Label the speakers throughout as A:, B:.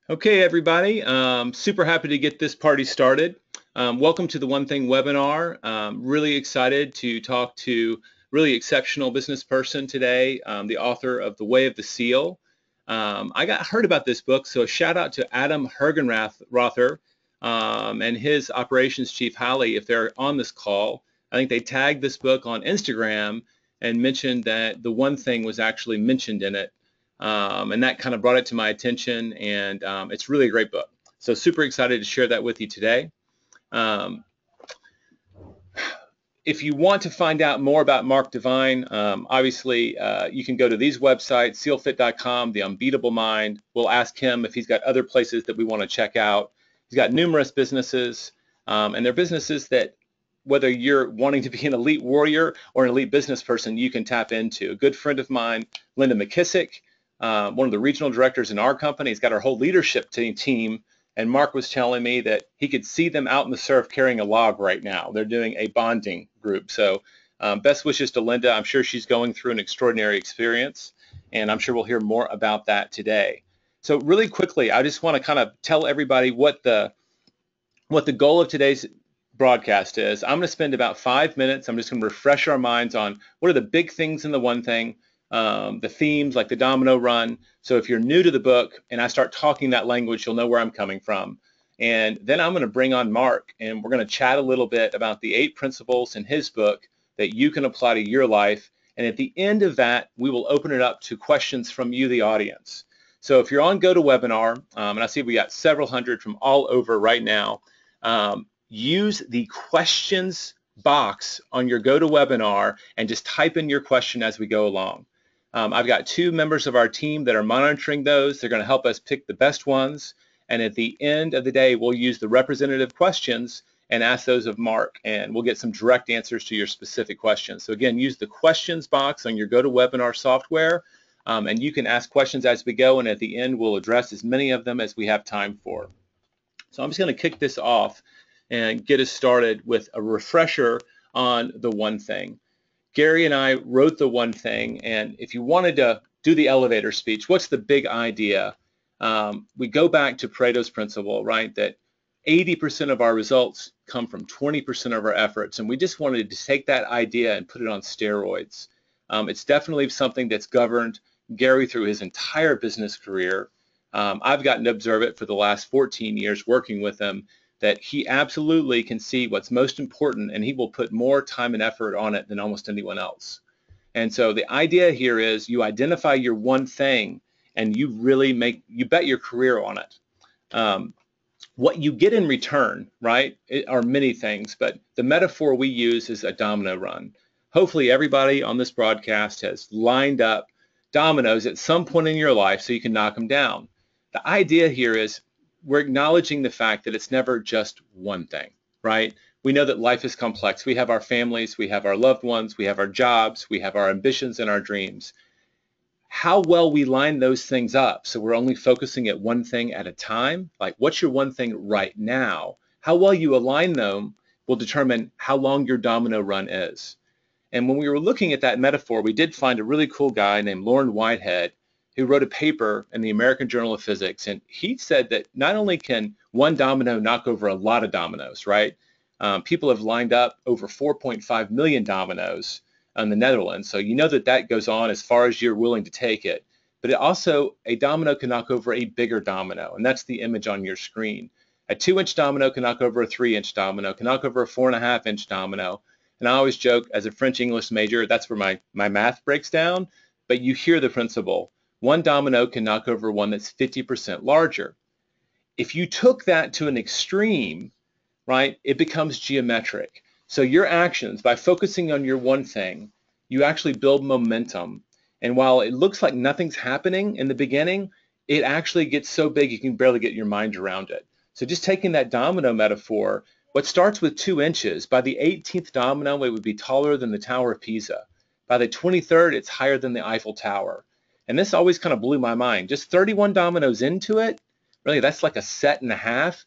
A: Okay, everybody. Super happy to get this party started. Welcome to the One Thing webinar. Really excited to talk to really exceptional business person today, the author of The Way of the Seal. I heard about this book, so a shout out to Adam Hergenrother and his operations chief Hallie if they're on this call. I think they tagged this book on Instagram and mentioned that the one thing was actually mentioned in it. And that kind of brought it to my attention, and it's really a great book. So super excited to share that with you today. Um, if you want to find out more about Mark Divine, obviously you can go to these websites, sealfit.com, The Unbeatable Mind. We'll ask him if he's got other places that we want to check out. He's got numerous businesses, and they're businesses that whether you're wanting to be an elite warrior or an elite business person, you can tap into. A good friend of mine, Linda McKissick, one of the regional directors in our company, has got our whole leadership team. And Mark was telling me that he could see them out in the surf carrying a log right now. They're doing a bonding group. So best wishes to Linda. I'm sure she's going through an extraordinary experience, and I'm sure we'll hear more about that today. So really quickly, I just want to kind of tell everybody what the goal of today's broadcast is. I'm going to spend about 5 minutes. I'm just going to refresh our minds on what are the big things in the one thing, the themes like the domino run. So if you're new to the book and I start talking that language, you'll know where I'm coming from. And then I'm going to bring on Mark, and we're going to chat a little bit about the 8 principles in his book that you can apply to your life. And at the end of that, we will open it up to questions from you, the audience. So if you're on GoToWebinar, and I see we got several hundred from all over right now, use the questions box on your GoToWebinar and just type in your question as we go along. I've got 2 members of our team that are monitoring those. They're going to help us pick the best ones. And at the end of the day, we'll use the representative questions and ask those of Mark, and we'll get some direct answers to your specific questions. So again, use the questions box on your GoToWebinar software, and you can ask questions as we go, and at the end, we'll address as many of them as we have time for. So I'm just going to kick this off and get us started with a refresher on the one thing. Gary and I wrote the one thing, and if you wanted to do the elevator speech, what's the big idea? We go back to Pareto's principle, right, that 80% of our results come from 20% of our efforts, and we just wanted to take that idea and put it on steroids. It's definitely something that's governed Gary through his entire business career. I've gotten to observe it for the last 14 years working with him, that he absolutely can see what's most important, and he will put more time and effort on it than almost anyone else. And so the idea here is you identify your one thing and you really you bet your career on it. What you get in return, right, are many things, but the metaphor we use is a domino run. Hopefully everybody on this broadcast has lined up dominoes at some point in your life so you can knock them down. The idea here is we're acknowledging the fact that it's never just one thing, right? We know that life is complex. We have our families, we have our loved ones, we have our jobs, we have our ambitions and our dreams. How well we line those things up, so we're only focusing at one thing at a time, like what's your one thing right now? How well you align them will determine how long your domino run is. And when we were looking at that metaphor, we did find a really cool guy named Lauren Whitehead who wrote a paper in the American Journal of Physics, and he said that not only can one domino knock over a lot of dominoes, right? People have lined up over 4.5 million dominoes in the Netherlands, so you know that that goes on as far as you're willing to take it. But it also, a domino can knock over a bigger domino, and that's the image on your screen. A 2-inch domino can knock over a 3-inch domino, can knock over a 4.5-inch domino. And I always joke, as a French English major, that's where my math breaks down, but you hear the principle. One domino can knock over one that's 50% larger. If you took that to an extreme, right, it becomes geometric. So your actions, by focusing on your one thing, you actually build momentum. And while it looks like nothing's happening in the beginning, it actually gets so big you can barely get your mind around it. So just taking that domino metaphor, what starts with 2 inches, by the 18th domino, it would be taller than the Tower of Pisa. By the 23rd, it's higher than the Eiffel Tower. And this always kind of blew my mind. Just 31 dominoes into it, really, that's like a set and a half.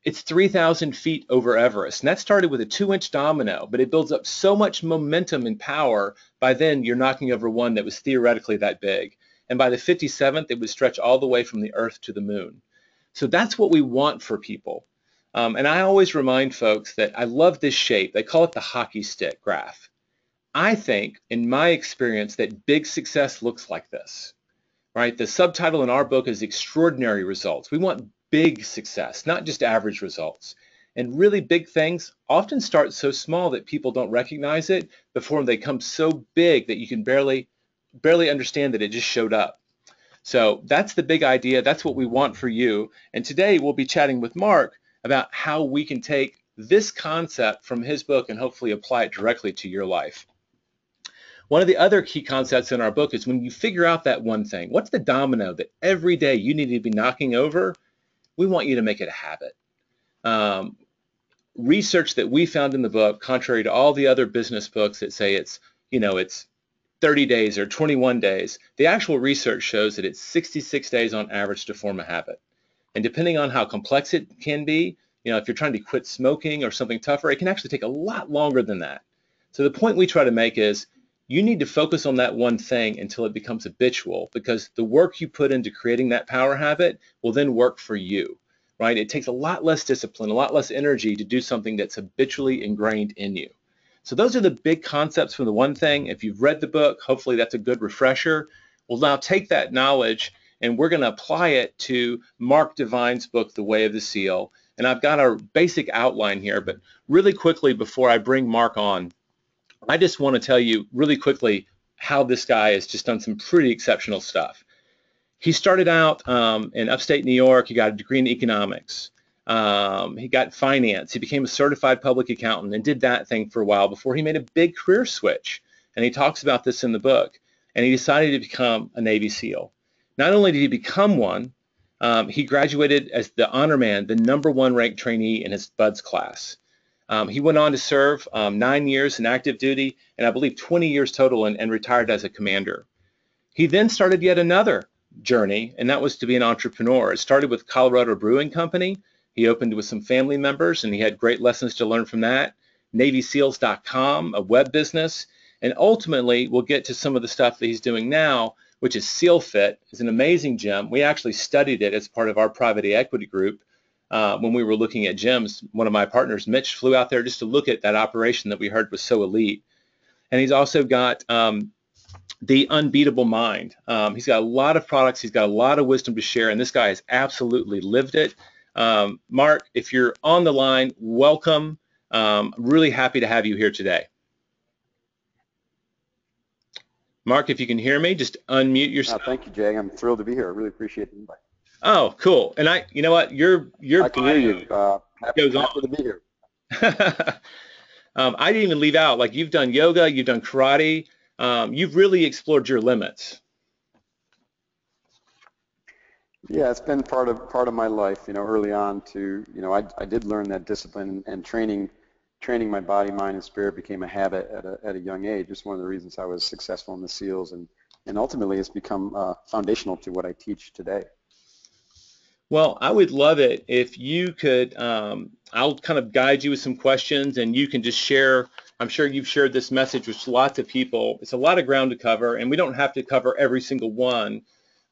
A: It's 3,000 feet over Everest. And that started with a 2-inch domino, but it builds up so much momentum and power. By then, you're knocking over one that was theoretically that big. And by the 57th, it would stretch all the way from the Earth to the moon. So that's what we want for people. And I always remind folks that I love this shape. They call it the hockey stick graph. I think, in my experience, that big success looks like this, right? The subtitle in our book is Extraordinary Results. We want big success, not just average results. And really big things often start so small that people don't recognize it before they become so big that you can barely understand that it just showed up. So that's the big idea. That's what we want for you. And today we'll be chatting with Mark about how we can take this concept from his book and hopefully apply it directly to your life. One of the other key concepts in our book is when you figure out that one thing, what's the domino that every day you need to be knocking over? We want you to make it a habit. Research that we found in the book, contrary to all the other business books that say it's 30 days or 21 days, the actual research shows that it's 66 days on average to form a habit. And depending on how complex it can be, if you're trying to quit smoking or something tougher, it can actually take a lot longer than that. So the point we try to make is you need to focus on that one thing until it becomes habitual, because the work you put into creating that power habit will then work for you, right? It takes a lot less discipline, a lot less energy to do something that's habitually ingrained in you. So those are the big concepts from the one thing. If you've read the book, hopefully that's a good refresher. We'll now take that knowledge and we're going to apply it to Mark Divine's book, The Way of the Seal. And I've got a basic outline here, but really quickly before I bring Mark on, I just want to tell you really quickly how this guy has just done some pretty exceptional stuff. He started out in upstate New York. He got a degree in economics. He got finance. He became a certified public accountant and did that thing for a while before he made a big career switch. And he talks about this in the book. And he decided to become a Navy SEAL. Not only did he become one, he graduated as the honor man, the #1 ranked trainee in his BUDS class. He went on to serve 9 years in active duty and I believe 20 years total and retired as a commander. He then started yet another journey, and that was to be an entrepreneur. It started with Colorado Brewing Company. He opened with some family members and he had great lessons to learn from that. NavySeals.com, a web business, and ultimately we'll get to some of the stuff that he's doing now, which is SealFit. It's an amazing gym. We actually studied it as part of our private equity group. When we were looking at gyms, one of my partners, Mitch, flew out there just to look at that operation that we heard was so elite. And he's also got the Unbeatable Mind. He's got a lot of products. He's got a lot of wisdom to share, and this guy has absolutely lived it. Mark, if you're on the line, welcome. I'm really happy to have you here today. Mark, if you can hear me, just unmute yourself.
B: Thank you, Jay. I'm thrilled to be here. I really appreciate the invite.
A: Oh, cool. And you know what? Your
B: I can hear you. Happy to be here.
A: I didn't even leave out. Like, you've done yoga, you've done karate. You've really explored your limits.
B: Yeah, it's been part of my life. Early on I did learn that discipline and training my body, mind, and spirit became a habit at a young age. It's one of the reasons I was successful in the SEALs, and ultimately it's become foundational to what I teach today.
A: Well, I would love it if you could, I'll kind of guide you with some questions and you can just share. I'm sure you've shared this message with lots of people. It's a lot of ground to cover and we don't have to cover every single one,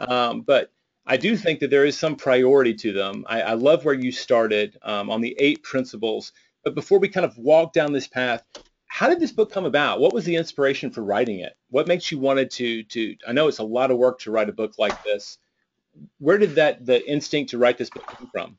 A: but I do think that there is some priority to them. I love where you started on the 8 principles, but before we kind of walk down this path, how did this book come about? What was the inspiration for writing it? What makes you wanted to, I know it's a lot of work to write a book like this. Where did the instinct to write this book come from?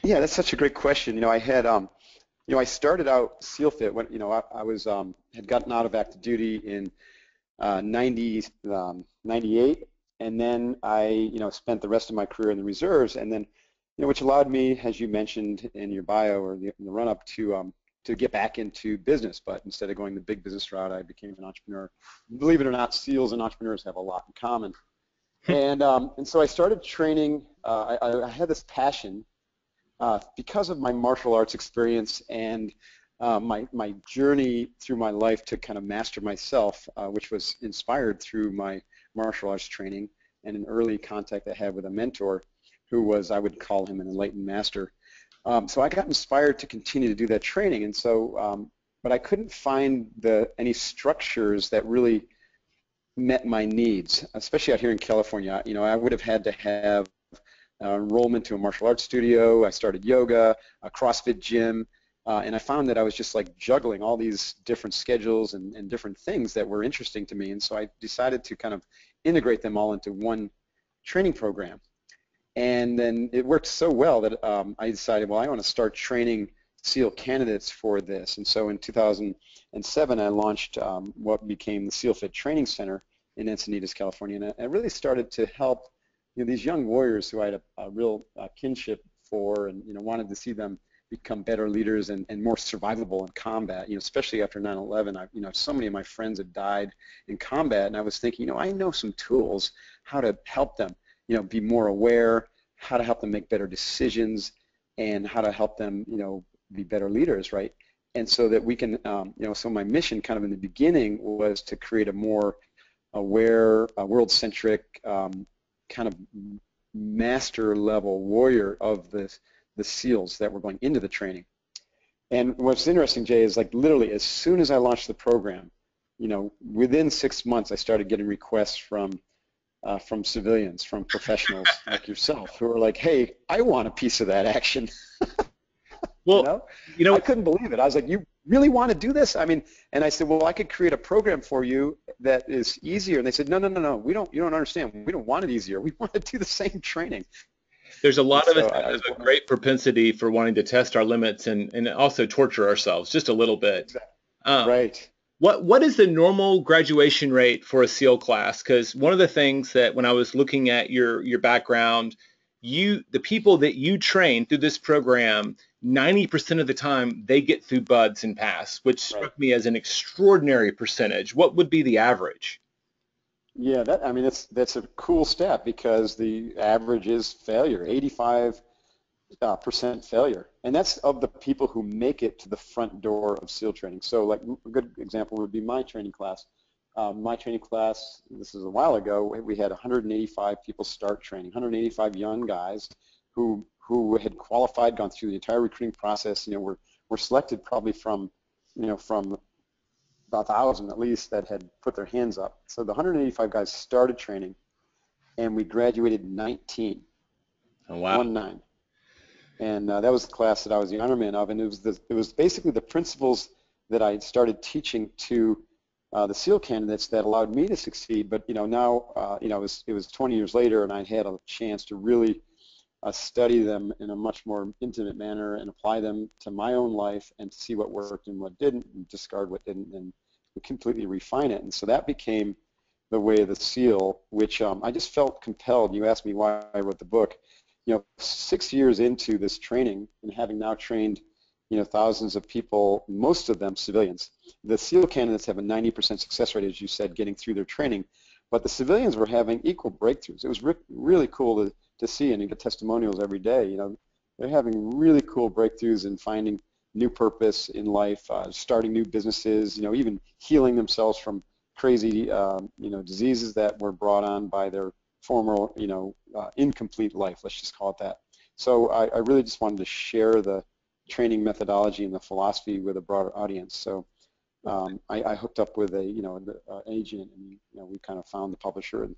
B: Yeah, that's such a great question. I had, I started out SealFit when, I was had gotten out of active duty in 98, and then I, spent the rest of my career in the reserves, and then, which allowed me, as you mentioned in your bio or in the run-up, to get back into business. But instead of going the big business route, I became an entrepreneur. Believe it or not, SEALs and entrepreneurs have a lot in common. And so I started training. I had this passion because of my martial arts experience and my journey through my life to kind of master myself, which was inspired through my martial arts training and an early contact I had with a mentor who was, I would call him an enlightened master. So I got inspired to continue to do that training, and so but I couldn't find any structures that really met my needs, especially out here in California. I would have had to have enrollment to a martial arts studio. I started yoga, a CrossFit gym, and I found that I was just like juggling all these different schedules and different things that were interesting to me. And so I decided to kind of integrate them all into one training program. And then it worked so well that I decided, well, I want to start training SEAL candidates for this. And so in 2007, I launched what became the SEAL Fit Training Center in Encinitas, California. And I really started to help these young warriors who I had a real kinship for, and wanted to see them become better leaders and more survivable in combat. Especially after 9/11, so many of my friends had died in combat, and I was thinking, I know some tools how to help them, be more aware, how to help them make better decisions, and how to help them, be better leaders, right? And so that we can, so my mission kind of in the beginning was to create a more aware, world-centric, kind of master level warrior of the SEALs that were going into the training. And what's interesting, Jay, is like literally as soon as I launched the program, within 6 months I started getting requests from civilians, from professionals like yourself, who are like, hey, I want a piece of that action.
A: Well,
B: I couldn't believe it. I was like, you really want to do this? And I said, well, I could create a program for you that is easier. And they said, no, you don't understand. We don't want it easier. We want to do the same training.
A: There's a lot of us that have a great propensity for wanting to test our limits and also torture ourselves just a little bit.
B: Exactly. Right.
A: What is the normal graduation rate for a SEAL class? Because one of the things that when I was looking at your background, the people that you train through this program, 90% of the time they get through BUD/S and pass, which struck me as an extraordinary percentage. What would be the average?
B: Yeah, that's a cool stat, because the average is failure, 85% failure, and that's of the people who make it to the front door of SEAL training. So, like a good example would be my training class. My training class, this is a while ago, we had 185 people start training, 185 young guys who had qualified, gone through the entire recruiting process. Were selected probably from about 1,000 at least that had put their hands up. So the 185 guys started training, and we graduated 19.
A: Oh, wow.
B: 19. And that was the class that I was the honorman of, and it was basically the principles that I started teaching to the SEAL candidates that allowed me to succeed. But now it was 20 years later, and I had a chance to really study them in a much more intimate manner and apply them to my own life and to see what worked and what didn't, and discard what didn't, and completely refine it. And so that became the way of the SEAL, which I just felt compelled. You asked me why I wrote the book. 6 years into this training, and having now trained thousands of people, most of them civilians. The SEAL candidates have a 90% success rate, as you said, getting through their training, but the civilians were having equal breakthroughs. It was really cool to see, and you get testimonials every day. They're having really cool breakthroughs in finding new purpose in life, starting new businesses, even healing themselves from crazy, diseases that were brought on by their former, incomplete life. Let's just call it that. So I really just wanted to share the training methodology and the philosophy with a broader audience. So I hooked up with an agent, and we kind of found the publisher, and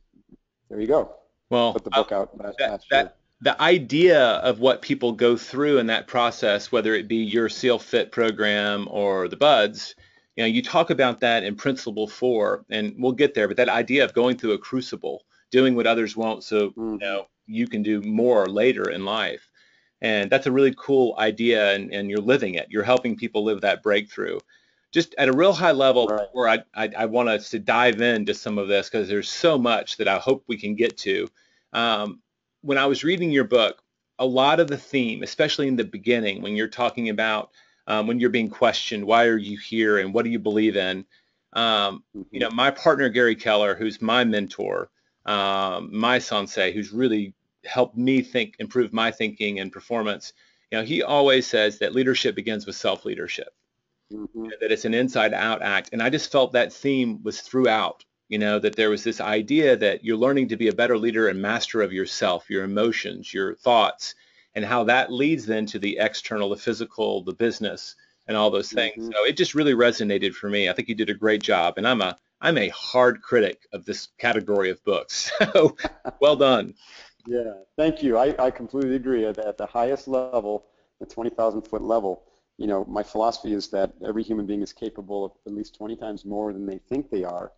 B: there you go.
A: Well,
B: put the book out last year.
A: The idea of what people go through in that process, whether it be your SEAL Fit program or the BUD/S, you talk about that in Principle 4, and we'll get there, but that idea of going through a crucible, doing what others won't so you can do more later in life. And that's a really cool idea, and you're living it. You're helping people live that breakthrough. Just at a real high level, where I want us to dive into some of this, because there's so much that I hope we can get to. When I was reading your book, a lot of the theme, especially in the beginning, when you're talking about when you're being questioned, why are you here and what do you believe in? My partner, Gary Keller, who's my mentor, my sensei, who's really helped me improve my thinking and performance, he always says that leadership begins with self-leadership, that it's an inside-out act. And I just felt that theme was throughout, that there was this idea that you're learning to be a better leader and master of yourself, your emotions, your thoughts, and how that leads then to the external, the physical, the business, and all those things.
B: Mm-hmm.
A: So it just really resonated for me. I think you did a great job, and I'm a hard critic of this category of books. So well done.
B: Yeah, thank you. I completely agree. At the highest level, the 20,000-foot level, my philosophy is that every human being is capable of at least 20 times more than they think they are.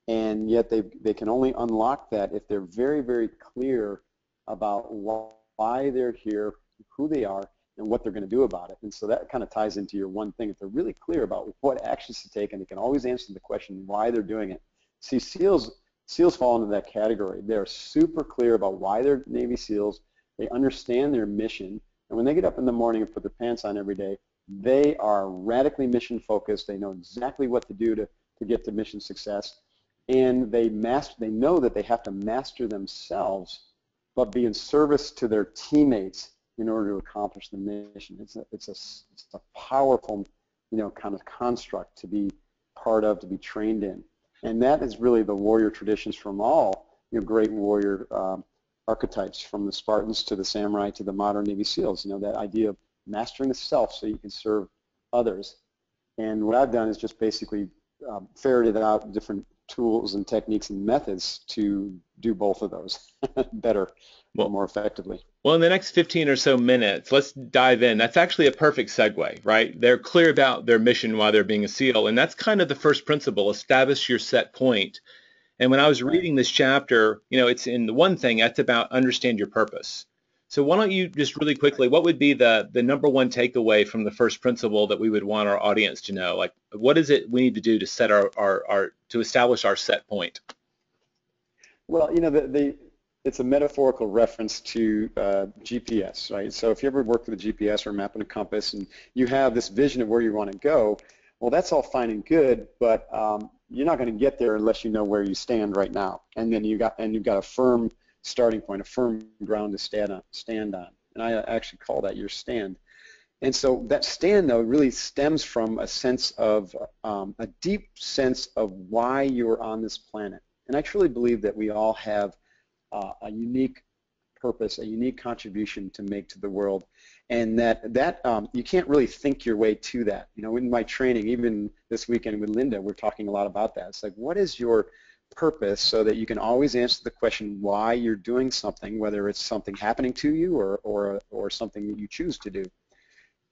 B: And yet they can only unlock that if they're very, very clear about why they're here, who they are, and what they're going to do about it. And so that kind of ties into your one thing. If they're really clear about what actions to take, and they can always answer the question why they're doing it. See, SEALs fall into that category. They're super clear about why they're Navy SEALs. They understand their mission. And when they get up in the morning and put their pants on every day, they are radically mission focused. They know exactly what to do to get to mission success. And they know that they have to master themselves, but be in service to their teammates in order to accomplish the mission. It's a powerful, kind of construct to be part of, to be trained in. And that is really the warrior traditions from all great warrior archetypes, from the Spartans to the samurai to the modern Navy SEALs. That idea of mastering the self so you can serve others. And what I've done is just basically ferreted out different tools and techniques and methods to do both of those better, more effectively.
A: Well, in the next 15 or so minutes, let's dive in. That's actually a perfect segue, right? They're clear about their mission while they're being a SEAL, and that's kind of the first principle: establish your set point. And when I was reading this chapter, it's in the one thing that's about understand your purpose. So why don't you just really quickly, what would be the number one takeaway from the first principle that we would want our audience to know? Like, what is it we need to do to set to establish our set point?
B: Well, it's a metaphorical reference to GPS, right? So if you ever work with a GPS or a map and a compass, and you have this vision of where you want to go, well, that's all fine and good, but you're not going to get there unless you know where you stand right now, and then you've got a firm starting point, a firm ground to stand on. And I actually call that your stand. And so that stand, though, really stems from a sense of a deep sense of why you're on this planet. And I truly believe that we all have a unique purpose, a unique contribution to make to the world, and that you can't really think your way to that. In my training, even this weekend with Linda, we're talking a lot about that. It's like, what is your purpose, so that you can always answer the question why you're doing something, whether it's something happening to you or something that you choose to do.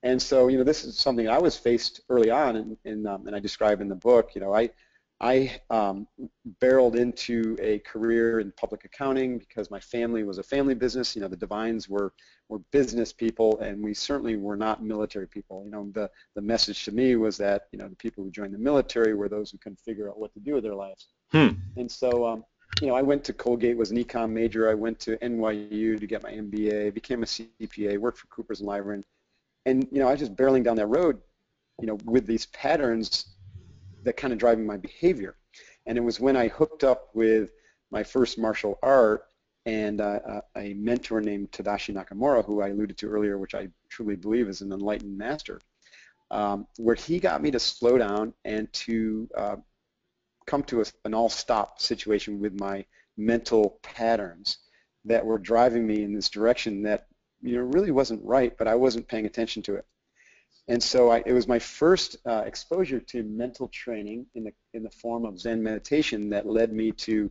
B: And so, this is something I was faced early on, and I describe in the book. I barreled into a career in public accounting because my family was a family business. The Devines were business people, and we certainly were not military people. The message to me was that the people who joined the military were those who couldn't figure out what to do with their lives. And so I went to Colgate, was an econ major. I went to NYU to get my MBA, became a CPA, worked for Coopers and Lybrand, and I was just barreling down that road, with these patterns that kind of driving my behavior. And it was when I hooked up with my first martial art and a mentor named Tadashi Nakamura, who I alluded to earlier, which I truly believe is an enlightened master, where he got me to slow down and to come to an all-stop situation with my mental patterns that were driving me in this direction that really wasn't right, but I wasn't paying attention to it. And so it was my first exposure to mental training in the form of Zen meditation that led me to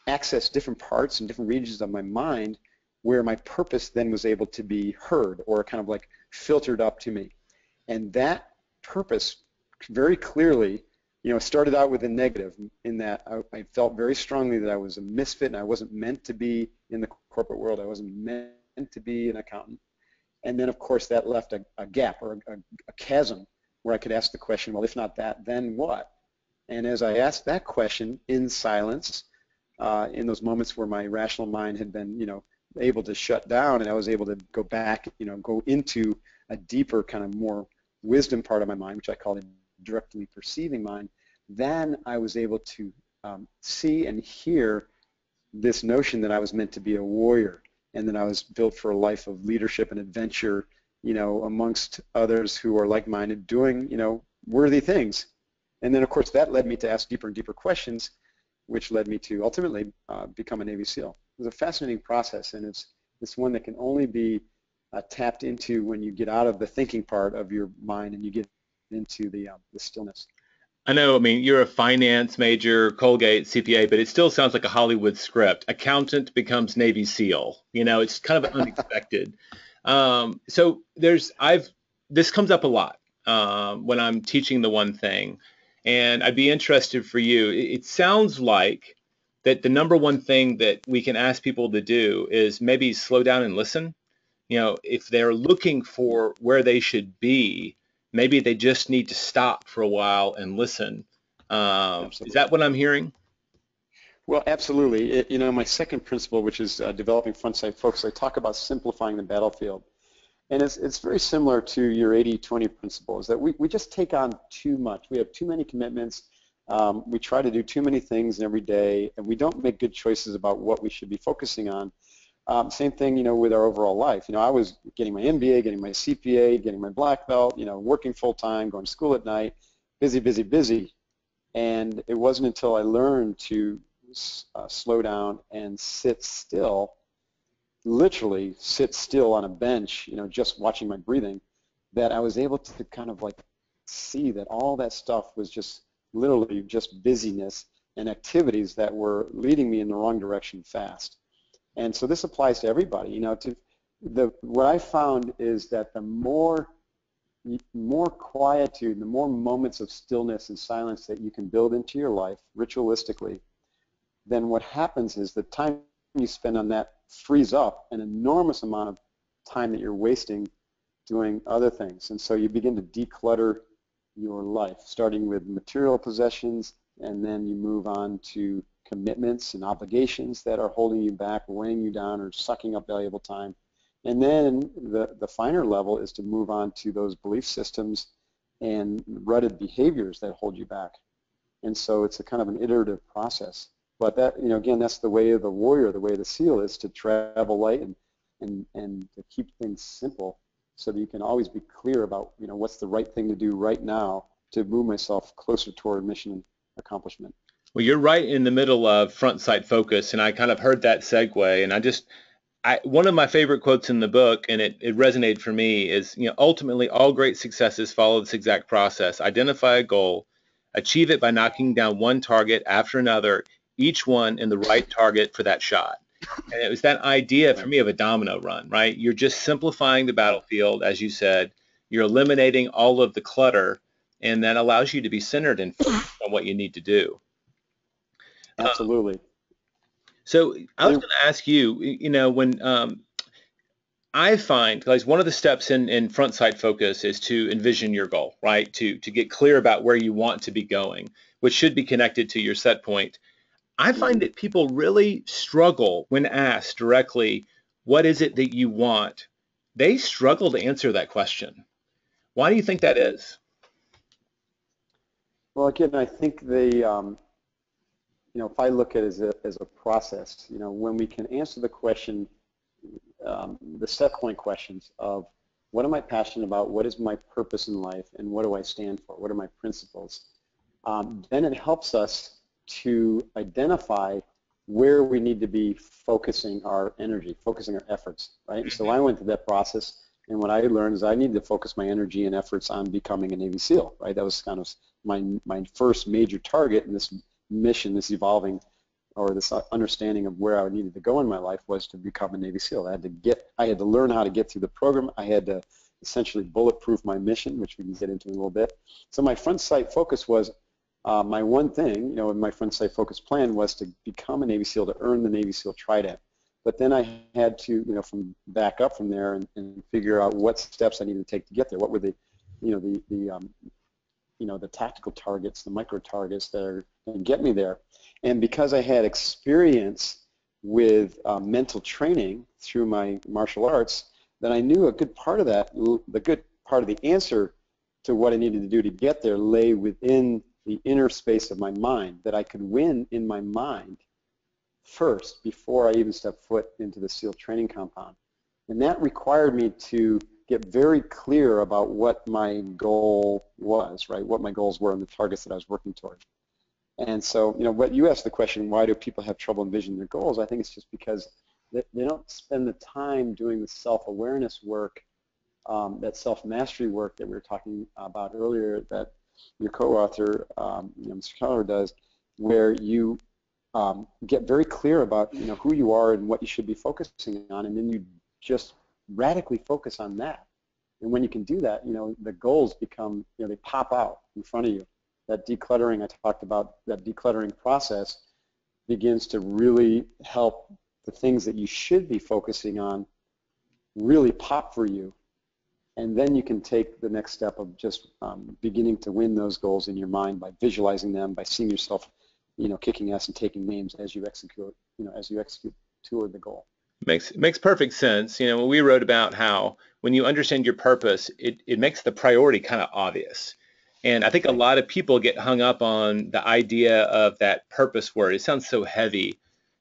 B: access different parts and different regions of my mind where my purpose then was able to be heard, or kind of like filtered up to me. And that purpose very clearly, started out with a negative, in that I felt very strongly that I was a misfit and I wasn't meant to be in the corporate world. I wasn't meant to be an accountant. And then, of course, that left a gap, or a chasm, where I could ask the question, well, if not that, then what? And as I asked that question in silence, in those moments where my rational mind had been, able to shut down, and I was able to go back, go into a deeper kind of more wisdom part of my mind, which I call the directly perceiving mind, then I was able to see and hear this notion that I was meant to be a warrior, and that I was built for a life of leadership and adventure, amongst others who are like-minded, doing, worthy things. And then, of course, that led me to ask deeper and deeper questions, which led me to ultimately become a Navy SEAL. It was a fascinating process, and it's one that can only be tapped into when you get out of the thinking part of your mind and you get into the stillness.
A: I know, I mean, you're a finance major, Colgate, CPA, but it still sounds like a Hollywood script. Accountant becomes Navy SEAL. You know, it's kind of unexpected. So this comes up a lot when I'm teaching the one thing, and I'd be interested for you. It sounds like that the number one thing that we can ask people to do is maybe slow down and listen. You know, if they're looking for where they should be, maybe they just need to stop for a while and listen. Is
B: Absolutely.
A: that what I'm hearing?
B: Well, absolutely. My second principle, which is developing front-sight focus, I talk about simplifying the battlefield. And it's very similar to your 80-20 principle, is that we just take on too much. We have too many commitments. We try to do too many things every day, and we don't make good choices about what we should be focusing on. Same thing, with our overall life. I was getting my MBA, getting my CPA, getting my black belt, working full-time, going to school at night, busy, busy, busy. And it wasn't until I learned to slow down and sit still, literally sit still on a bench, just watching my breathing, that I was able to kind of like see that all that stuff was just literally just busyness and activities that were leading me in the wrong direction fast. And so this applies to everybody. What I found is that the more quietude, the more moments of stillness and silence that you can build into your life ritualistically, then what happens is the time you spend on that frees up an enormous amount of time that you're wasting doing other things. And so you begin to declutter your life, starting with material possessions, and then you move on to commitments and obligations that are holding you back, weighing you down, or sucking up valuable time. And then the finer level is to move on to those belief systems and rutted behaviors that hold you back. And so it's a kind of an iterative process. But that, again, that's the way of the warrior, the way of the SEAL is to travel light and to keep things simple so that you can always be clear about, what's the right thing to do right now to move myself closer toward mission accomplishment.
A: Well, you're right in the middle of front sight focus, and I kind of heard that segue, and one of my favorite quotes in the book, and it resonated for me, is, ultimately all great successes follow this exact process. Identify a goal, achieve it by knocking down one target after another, each one in the right target for that shot. And it was that idea for me of a domino run, right? You're just simplifying the battlefield, as you said. You're eliminating all of the clutter, and that allows you to be centered and focused on what you need to do.
B: Absolutely.
A: So I was going to ask you, when I find, guys, one of the steps in front sight focus is to envision your goal, right? To get clear about where you want to be going, which should be connected to your set point. I find that people really struggle when asked directly, what is it that you want? They struggle to answer that question. Why do you think that is?
B: Well, again, I think if I look at it as a process, when we can answer the question, the set point questions of what am I passionate about, what is my purpose in life, and what do I stand for, what are my principles, then it helps us to identify where we need to be focusing our energy, focusing our efforts, right? And so I went through that process, and what I learned is I need to focus my energy and efforts on becoming a Navy SEAL, right? That was kind of my first major target in this mission, this evolving, or this understanding of where I needed to go in my life was to become a Navy SEAL. I had to learn how to get through the program. I had to essentially bulletproof my mission, which we can get into in a little bit. So my front sight focus was my one thing, in my front sight focus plan was to become a Navy SEAL, to earn the Navy SEAL Trident. But then I had to, from back up from there and figure out what steps I needed to take to get there. What were the tactical targets, the micro targets that are going to get me there. And because I had experience with mental training through my martial arts, then I knew a good part of that, the good part of the answer to what I needed to do to get there lay within the inner space of my mind, that I could win in my mind first before I even stepped foot into the SEAL training compound. And that required me to get very clear about what my goal was, right? What my goals were and the targets that I was working toward. And so, what you asked the question, why do people have trouble envisioning their goals? I think it's just because they don't spend the time doing the self-awareness work, that self-mastery work that we were talking about earlier, that your co-author, Mr. Keller, does, where you get very clear about who you are and what you should be focusing on, and then you just radically focus on that. And when you can do that, the goals become, they pop out in front of you. That decluttering I talked about, that decluttering process begins to really help the things that you should be focusing on really pop for you. And then you can take the next step of just beginning to win those goals in your mind by visualizing them, by seeing yourself, kicking ass and taking names as you execute, toward the goal.
A: Makes perfect sense. When we wrote about how when you understand your purpose, it makes the priority kind of obvious. And I think a lot of people get hung up on the idea of that purpose word. It sounds so heavy.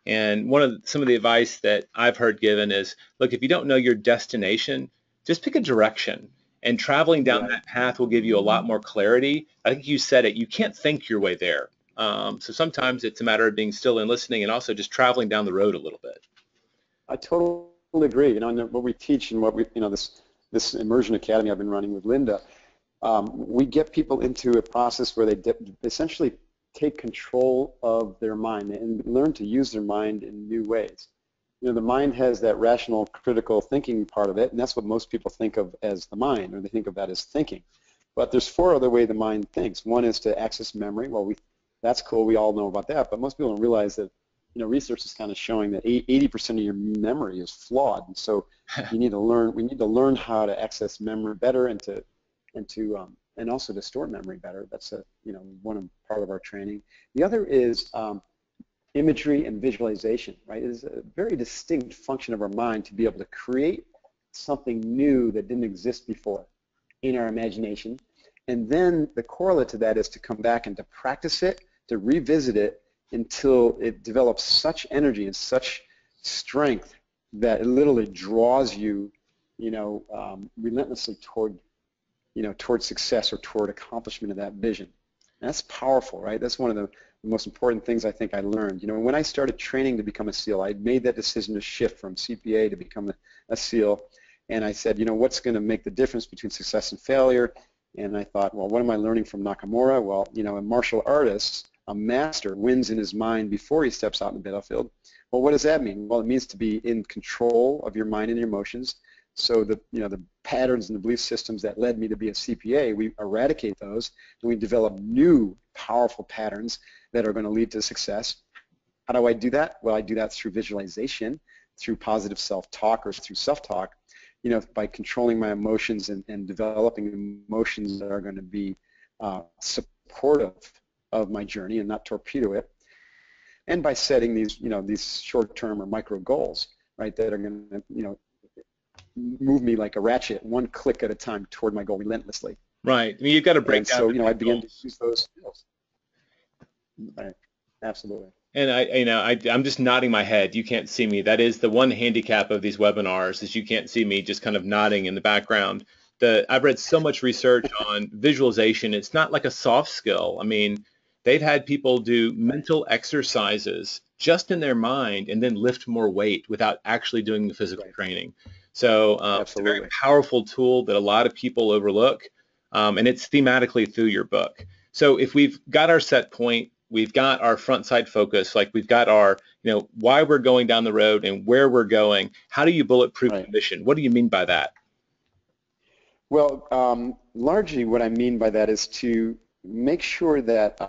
A: And some of the advice that I've heard given is, look, if you don't know your destination, just pick a direction. And traveling down that path will give you a lot more clarity. I think you said it, you can't think your way there. So sometimes it's a matter of being still and listening, and also just traveling down the road a little bit.
B: I totally agree. And what we teach and what we, this Immersion Academy I've been running with Linda, we get people into a process where they essentially take control of their mind and learn to use their mind in new ways. The mind has that rational, critical thinking part of it, and that's what most people think of as the mind, or they think of that as thinking. But there's 4 other ways the mind thinks. One is to access memory. Well, that's cool. We all know about that. But most people don't realize that, research is kind of showing that 80% of your memory is flawed. And so we need to learn how to access memory better and also to store memory better. That's part of our training. The other is imagery and visualization, right? It is a very distinct function of our mind to be able to create something new that didn't exist before in our imagination. And then the correlate to that is to come back and to practice it, to revisit it until it develops such energy and such strength that it literally draws you, relentlessly toward success or toward accomplishment of that vision. And that's powerful, right? That's one of the most important things I think I learned. When I started training to become a SEAL, I made that decision to shift from CPA to become a SEAL. And I said, what's going to make the difference between success and failure? And I thought, well, what am I learning from Nakamura? Well, a martial artist, a master, wins in his mind before he steps out in the battlefield. Well, what does that mean? Well, it means to be in control of your mind and your emotions. So the patterns and the belief systems that led me to be a CPA, we eradicate those, and we develop new powerful patterns that are going to lead to success. How do I do that? Well, I do that through visualization, through positive self-talk or through self-talk, by controlling my emotions and developing emotions that are going to be supportive of my journey and not torpedo it, and by setting these short-term or micro goals, right, that are going to, move me like a ratchet, one click at a time toward my goal relentlessly.
A: Right. You've got to break down.
B: So, I began to use those skills. Right. Absolutely.
A: And I'm just nodding my head. You can't see me. That is the one handicap of these webinars, is you can't see me just kind of nodding in the background. I've read so much research on visualization. It's not like a soft skill. I mean, they've had people do mental exercises just in their mind and then lift more weight without actually doing the physical training. So it's a very powerful tool that a lot of people overlook, and it's thematically through your book. So if we've got our set point, we've got our front side focus, like we've got our, why we're going down the road and where we're going, how do you bulletproof the mission? What do you mean by that?
B: Well, largely what I mean by that is to make sure that,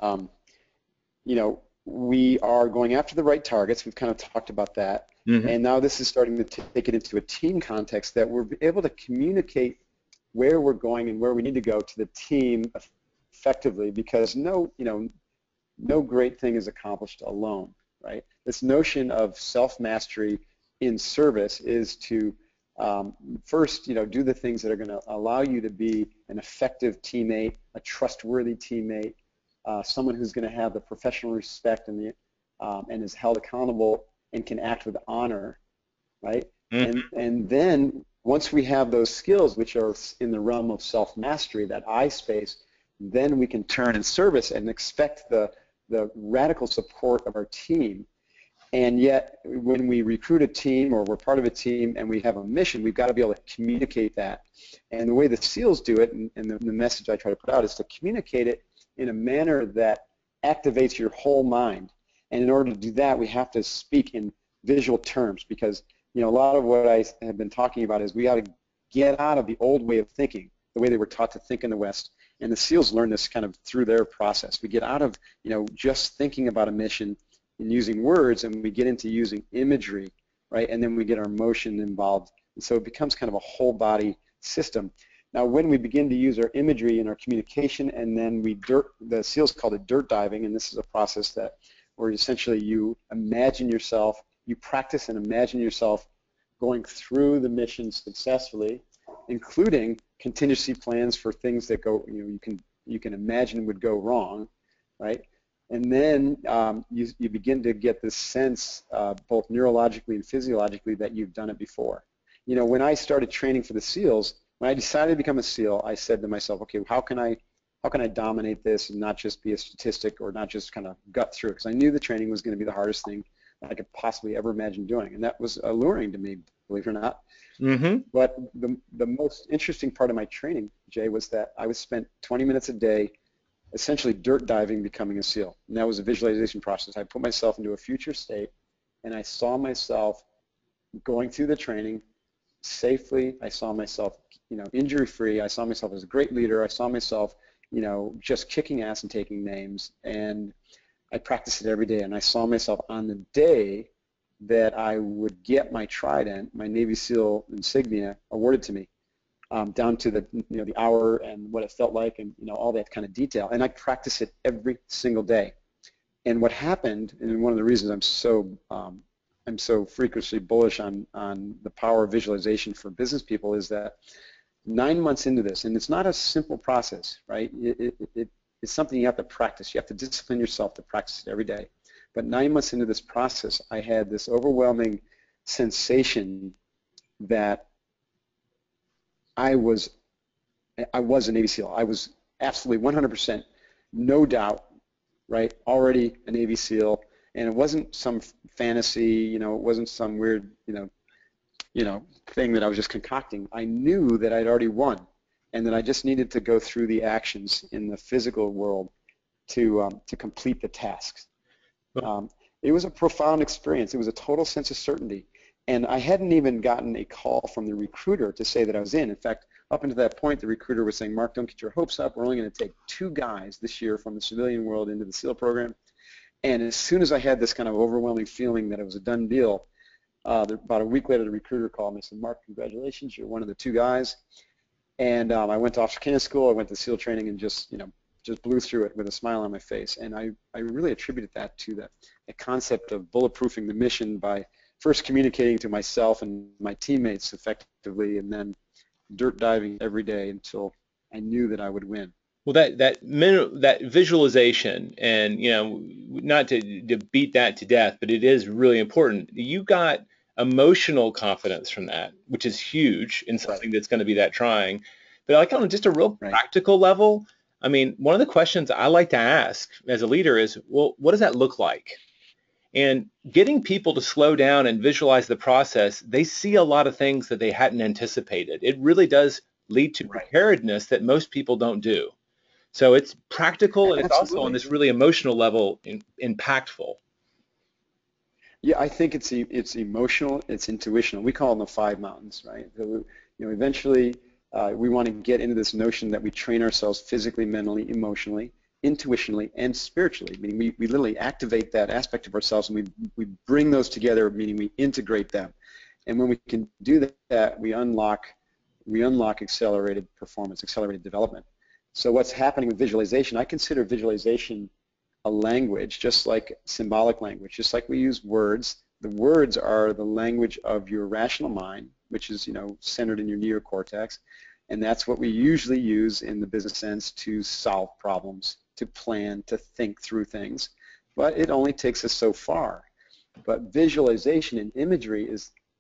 B: we are going after the right targets. We've kind of talked about that. Mm-hmm. And now this is starting to take it into a team context, that we're able to communicate where we're going and where we need to go to the team effectively, because no great thing is accomplished alone, right? This notion of self-mastery in service is to first, do the things that are going to allow you to be an effective teammate, a trustworthy teammate, someone who's going to have the professional respect and is held accountable and can act with honor, right? Mm-hmm. And then once we have those skills, which are in the realm of self-mastery, that I space, then we can turn in service and expect the radical support of our team. And yet, when we recruit a team or we're part of a team and we have a mission, we've got to be able to communicate that. And the way the SEALs do it, and the message I try to put out, is to communicate it in a manner that activates your whole mind. And in order to do that, we have to speak in visual terms, because a lot of what I have been talking about is we got to get out of the old way of thinking, the way they were taught to think in the West. And the SEALs learn this kind of through their process. We get out of just thinking about a mission and using words, and we get into using imagery, right? And then we get our emotion involved. And so it becomes kind of a whole body system. Now, when we begin to use our imagery in our communication, and then the SEALs call it dirt diving, and this is a process where essentially you imagine yourself, you practice and imagine yourself going through the mission successfully, including contingency plans for things that you can imagine would go wrong, right? And then you begin to get this sense, both neurologically and physiologically, that you've done it before. When I started training for the SEALs, when I decided to become a SEAL, I said to myself, okay, how can I dominate this and not just be a statistic or not just kind of gut through it? Because I knew the training was going to be the hardest thing I could possibly ever imagine doing, and that was alluring to me, believe it or not.
A: Mm-hmm.
B: But the most interesting part of my training, Jay, was that I was spent 20 minutes a day essentially dirt diving becoming a SEAL. And that was a visualization process. I put myself into a future state, and I saw myself going through the training safely. I saw myself, injury-free. I saw myself as a great leader. I saw myself, just kicking ass and taking names. And I practiced it every day. And I saw myself on the day that I would get my trident, my Navy SEAL insignia, awarded to me, down to the hour and what it felt like, and all that kind of detail. And I practice it every single day. And what happened, and one of the reasons I'm so frequently bullish on the power of visualization for business people, is that 9 months into this, and it's not a simple process, right? It's something you have to practice. You have to discipline yourself to practice it every day. But 9 months into this process, I had this overwhelming sensation that I was a Navy SEAL. I was absolutely 100%, no doubt, right, already a Navy SEAL. And it wasn't some fantasy, it wasn't some weird, thing that I was just concocting. I knew that I'd already won, and that I just needed to go through the actions in the physical world to complete the tasks. It was a profound experience. It was a total sense of certainty. And I hadn't even gotten a call from the recruiter to say that I was in. In fact, up until that point, the recruiter was saying, Mark, don't get your hopes up. We're only going to take 2 guys this year from the civilian world into the SEAL program. And as soon as I had this kind of overwhelming feeling that it was a done deal, about a week later, the recruiter called me and said, Mark, congratulations, you're one of the 2 guys. And I went to Officer Candidate School, I went to SEAL training, and just blew through it with a smile on my face. And I really attributed that to the concept of bulletproofing the mission by first communicating to myself and my teammates effectively, and then dirt diving every day until I knew that I would win.
A: Well, that visualization, and not to beat that to death, but it is really important. You got emotional confidence from that, which is huge in something that's going to be that trying. But like on just a real practical level, I mean, one of the questions I like to ask as a leader is, well, what does that look like? And getting people to slow down and visualize the process, they see a lot of things that they hadn't anticipated. It really does lead to preparedness that most people don't do. So it's practical, and it's also on this really emotional level impactful.
B: Yeah, I think it's emotional, it's intuitional. We call them the 5 mountains, right? So, eventually we want to get into this notion that we train ourselves physically, mentally, emotionally, intuitionally, and spiritually, meaning we literally activate that aspect of ourselves, and we bring those together, meaning we integrate them. And when we can do that, we unlock accelerated performance, accelerated development. So what's happening with visualization, I consider visualization a language, just like symbolic language, just like we use words. The words are the language of your rational mind, which is centered in your neocortex, and that's what we usually use in the business sense to solve problems, to plan, to think through things. But it only takes us so far. But visualization and imagery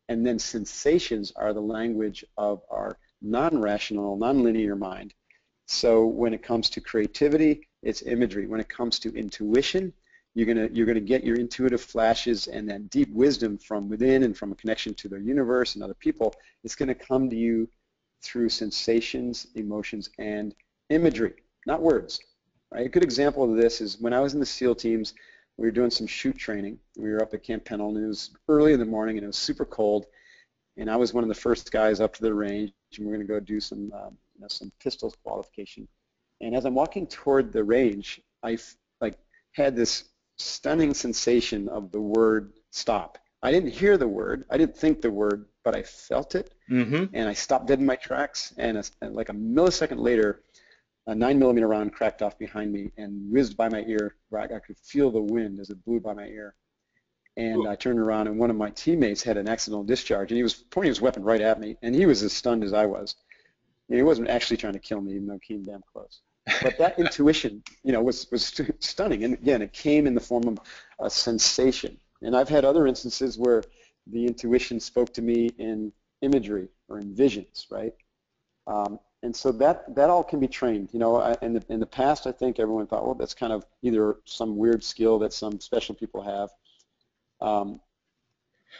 B: and then sensations are the language of our non-rational, non-linear mind. So when it comes to creativity, it's imagery. When it comes to intuition, You're gonna get your intuitive flashes and that deep wisdom from within and from a connection to the universe and other people. It's gonna come to you through sensations, emotions, and imagery, not words. Right? A good example of this is when I was in the SEAL teams, we were doing some shoot training. We were up at Camp Pendle, and it was early in the morning, and it was super cold. And I was one of the first guys up to the range, and we're going to go do some pistols qualification. And as I'm walking toward the range, I had this stunning sensation of the word stop. I didn't hear the word, I didn't think the word, but I felt it, and I stopped dead in my tracks. And like a millisecond later, a 9mm round cracked off behind me and whizzed by my ear, where I could feel the wind as it blew by my ear. And I turned around, and one of my teammates had an accidental discharge, and he was pointing his weapon right at me, and he was as stunned as I was. And he wasn't actually trying to kill me, even though he came damn close. But that intuition, was stunning. And again, it came in the form of a sensation. And I've had other instances where the intuition spoke to me in imagery or in visions, right? And so that all can be trained. In the past, I think everyone thought, well, that's kind of either some weird skill that some special people have.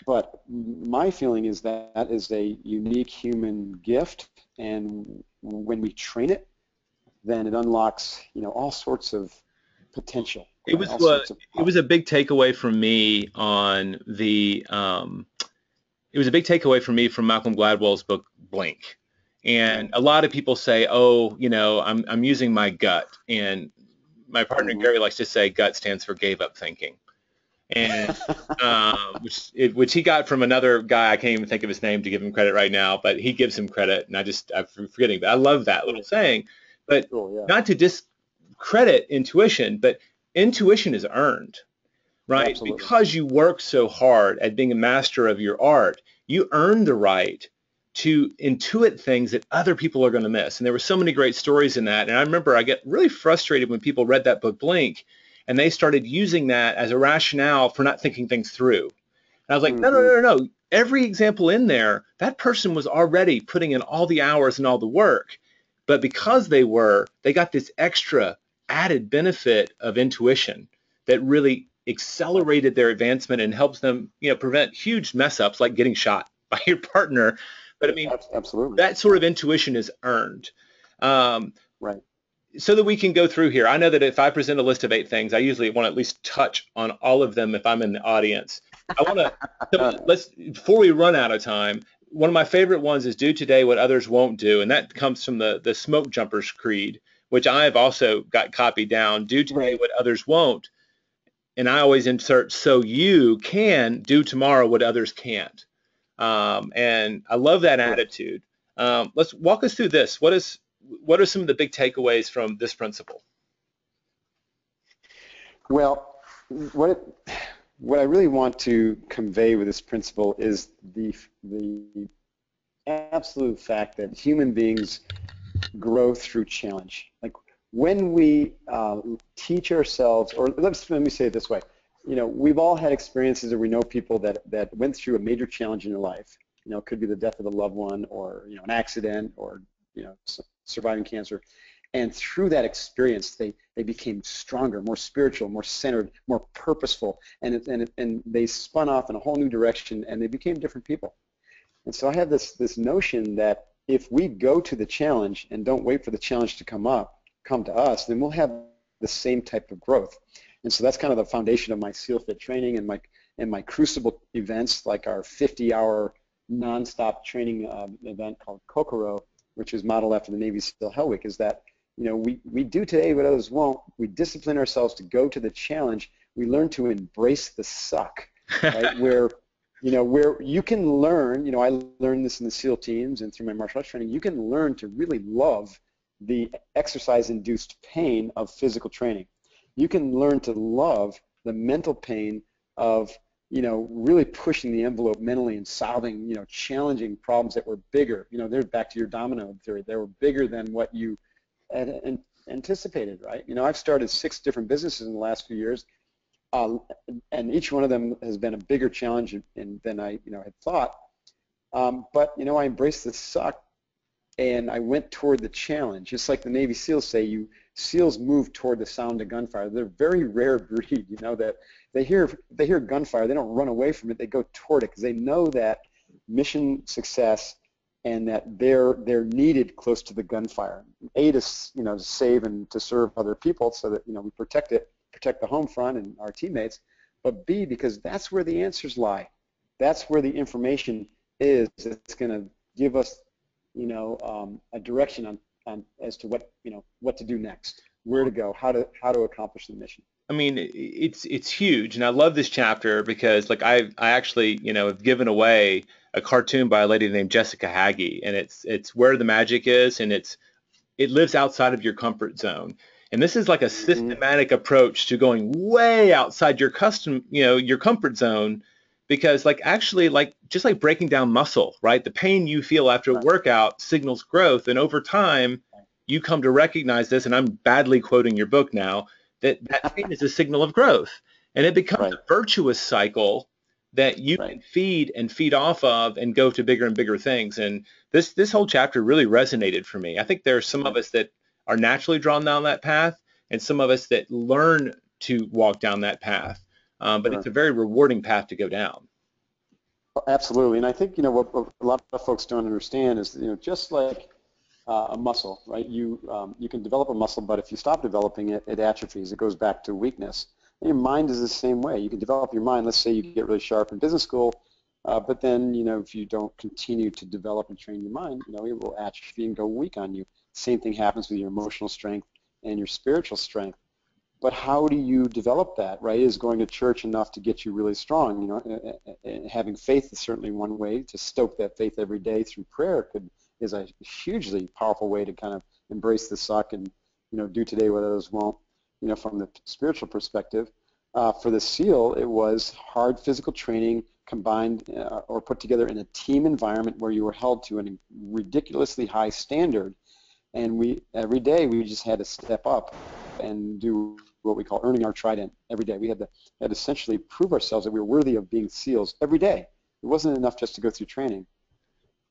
B: But my feeling is that is a unique human gift, and when we train it, then it unlocks, all sorts of potential.
A: It was a big takeaway from me on the it was a big takeaway for me from Malcolm Gladwell's book Blink. And a lot of people say, oh, I'm using my gut, and my partner Gary likes to say gut stands for gave up thinking. And which he got from another guy. I can't even think of his name to give him credit right now, but he gives him credit, and I'm forgetting. But I love that little saying. But not to discredit intuition, but intuition is earned, right?
B: Absolutely.
A: Because you work so hard at being a master of your art, you earn the right to intuit things that other people are going to miss. And there were so many great stories in that. And I remember I get really frustrated when people read that book, Blink, and they started using that as a rationale for not thinking things through. And I was like, no. Every example in there, that person was already putting in all the hours and all the work. But because they got this extra added benefit of intuition that really accelerated their advancement and helps them, prevent huge mess ups like getting shot by your partner. But I mean,
B: absolutely,
A: that sort of intuition is earned.
B: Right.
A: So that we can go through here. I know that if I present a list of 8 things, I usually want to at least touch on all of them if I'm in the audience. I want to, before we run out of time, one of my favorite ones is do today what others won't do. And that comes from the Smoke Jumpers Creed, which I have also got copied down. Do today what others won't. And I always insert, so you can do tomorrow what others can't. And I love that attitude. Let's walk us through this. What are some of the big takeaways from this principle?
B: Well, what I really want to convey with this principle is the absolute fact that human beings grow through challenge. Like when we teach ourselves, or let me say it this way, we've all had experiences, or we know people that went through a major challenge in their life. It could be the death of a loved one, or an accident, or surviving cancer. And through that experience, they became stronger, more spiritual, more centered, more purposeful, and they spun off in a whole new direction, and they became different people. And so I have this notion that if we go to the challenge and don't wait for the challenge to come to us, then we'll have the same type of growth. And so that's kind of the foundation of my SEAL Fit training and my Crucible events, like our 50-hour nonstop training event called Kokoro, which is modeled after the Navy SEAL Hell Week, is that we do today what others won't. We discipline ourselves to go to the challenge. We learn to embrace the suck, right? where you can learn. I learned this in the SEAL teams and through my martial arts training. You can learn to really love the exercise-induced pain of physical training. You can learn to love the mental pain of really pushing the envelope mentally and solving, challenging problems that were bigger. They're back to your domino theory. They were bigger than what you had anticipated, right? I've started 6 different businesses in the last few years, and each one of them has been a bigger challenge than I, had thought. But I embraced the suck, and I went toward the challenge. Just like the Navy SEALs say, you seals move toward the sound of gunfire. They're a very rare breed, you know, that they hear gunfire, they don't run away from it, they go toward it because they know that mission success and that they're needed close to the gunfire. A, to to save and to serve other people so that we protect the home front and our teammates, but B, because that's where the answers lie. That's where the information is. It's going to give us a direction on as to what to do next, where to go, how to accomplish the mission.
A: I mean, it's huge, and I love this chapter because, like, I actually, have given away a cartoon by a lady named Jessica Hagee, and it's Where the Magic Is, and it lives outside of your comfort zone. And this is like a systematic approach to going way outside your your comfort zone, because, like, actually, like, just like breaking down muscle, right? The pain you feel after a workout signals growth, and over time, you come to recognize this, and I'm badly quoting your book now, that pain is a signal of growth, and it becomes a virtuous cycle that you can feed and feed off of and go to bigger and bigger things. And this whole chapter really resonated for me. I think there are some of us that are naturally drawn down that path, and some of us that learn to walk down that path. But it's a very rewarding path to go down.
B: Absolutely, and I think what a lot of folks don't understand is just like a muscle, right? You can develop a muscle, but if you stop developing it, it atrophies. It goes back to weakness. And your mind is the same way. You can develop your mind. Let's say you get really sharp in business school, but then if you don't continue to develop and train your mind, it will atrophy and go weak on you. Same thing happens with your emotional strength and your spiritual strength. But how do you develop that, right? Is going to church enough to get you really strong? Having faith is certainly one way. To stoke that faith every day through prayer is a hugely powerful way to kind of embrace the suck and do today what others won't. From the spiritual perspective, for the SEAL, it was hard physical training combined or put together in a team environment where you were held to a ridiculously high standard, and every day we just had to step up and do what we call earning our trident every day. We had to essentially prove ourselves that we were worthy of being SEALs every day. It wasn't enough just to go through training.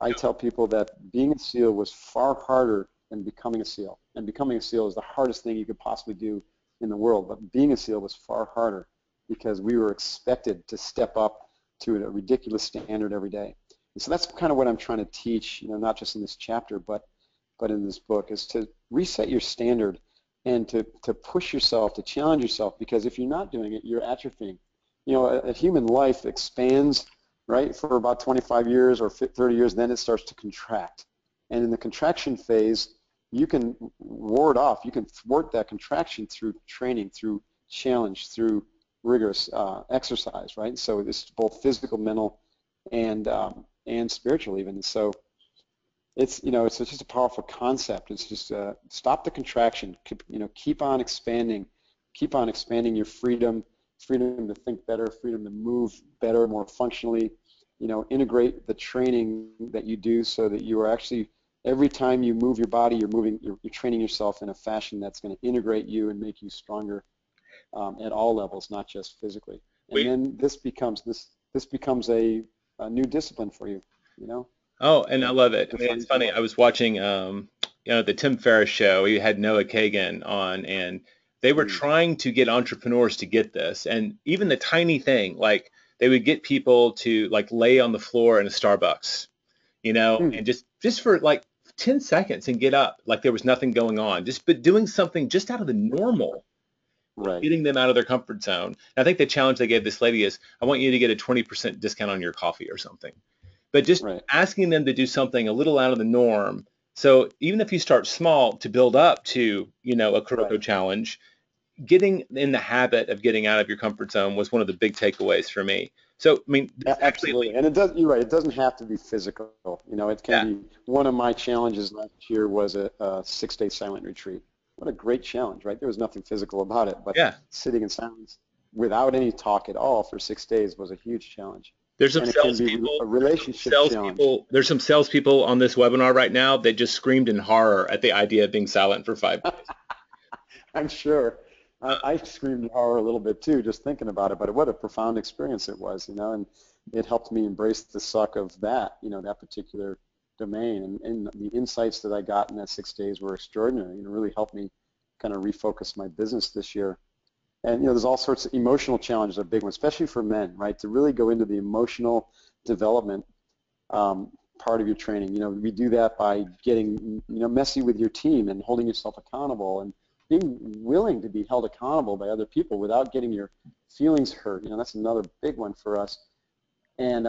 B: I tell people that being a SEAL was far harder than becoming a SEAL. And becoming a SEAL is the hardest thing you could possibly do in the world. But being a SEAL was far harder because we were expected to step up to a ridiculous standard every day. And so that's kind of what I'm trying to teach, not just in this chapter, but in this book, is to reset your standard and to push yourself, to challenge yourself, because if you're not doing it, you're atrophying. A human life expands, right, for about 25 years or 30 years, then it starts to contract. And in the contraction phase, you can ward off, you can thwart that contraction through training, through challenge, through rigorous exercise, right? So this is both physical, mental, and spiritual even. So it's just a powerful concept. It's just stop the contraction, keep on expanding your freedom to think better, freedom to move better, more functionally, integrate the training that you do so that you are actually, every time you move your body, you're training yourself in a fashion that's going to integrate you and make you stronger at all levels, not just physically. And then this becomes a new discipline for you,
A: Oh, and I love it. I mean, it's funny. I was watching, the Tim Ferriss show. He had Noah Kagan on, and they were trying to get entrepreneurs to get this. And even the tiny thing, like they would get people to like lay on the floor in a Starbucks, and just for like 10 seconds and get up like there was nothing going on. But doing something just out of the normal, getting them out of their comfort zone. And I think the challenge they gave this lady is, I want you to get a 20% discount on your coffee or something. But just asking them to do something a little out of the norm. So even if you start small to build up to, a Kuroko challenge, getting in the habit of getting out of your comfort zone was one of the big takeaways for me. So, I mean,
B: absolutely. And you're right. It doesn't have to be physical. It can be. One of my challenges last year was a 6-day silent retreat. What a great challenge, right? There was nothing physical about it, but sitting in silence without any talk at all for 6 days was a huge challenge.
A: There's some salespeople. There's some salespeople on this webinar right now that just screamed in horror at the idea of being silent for 5 days.
B: I'm sure. I screamed in horror a little bit too, just thinking about it. But what a profound experience it was, and it helped me embrace the suck of that, that particular domain. And the insights that I got in that 6 days were extraordinary, and it really helped me kind of refocus my business this year. And you know, there's all sorts of emotional challenges, are a big one, especially for men, right? To really go into the emotional development part of your training. You know, we do that by getting, you know, messy with your team and holding yourself accountable and being willing to be held accountable by other people without getting your feelings hurt. You know, that's another big one for us. And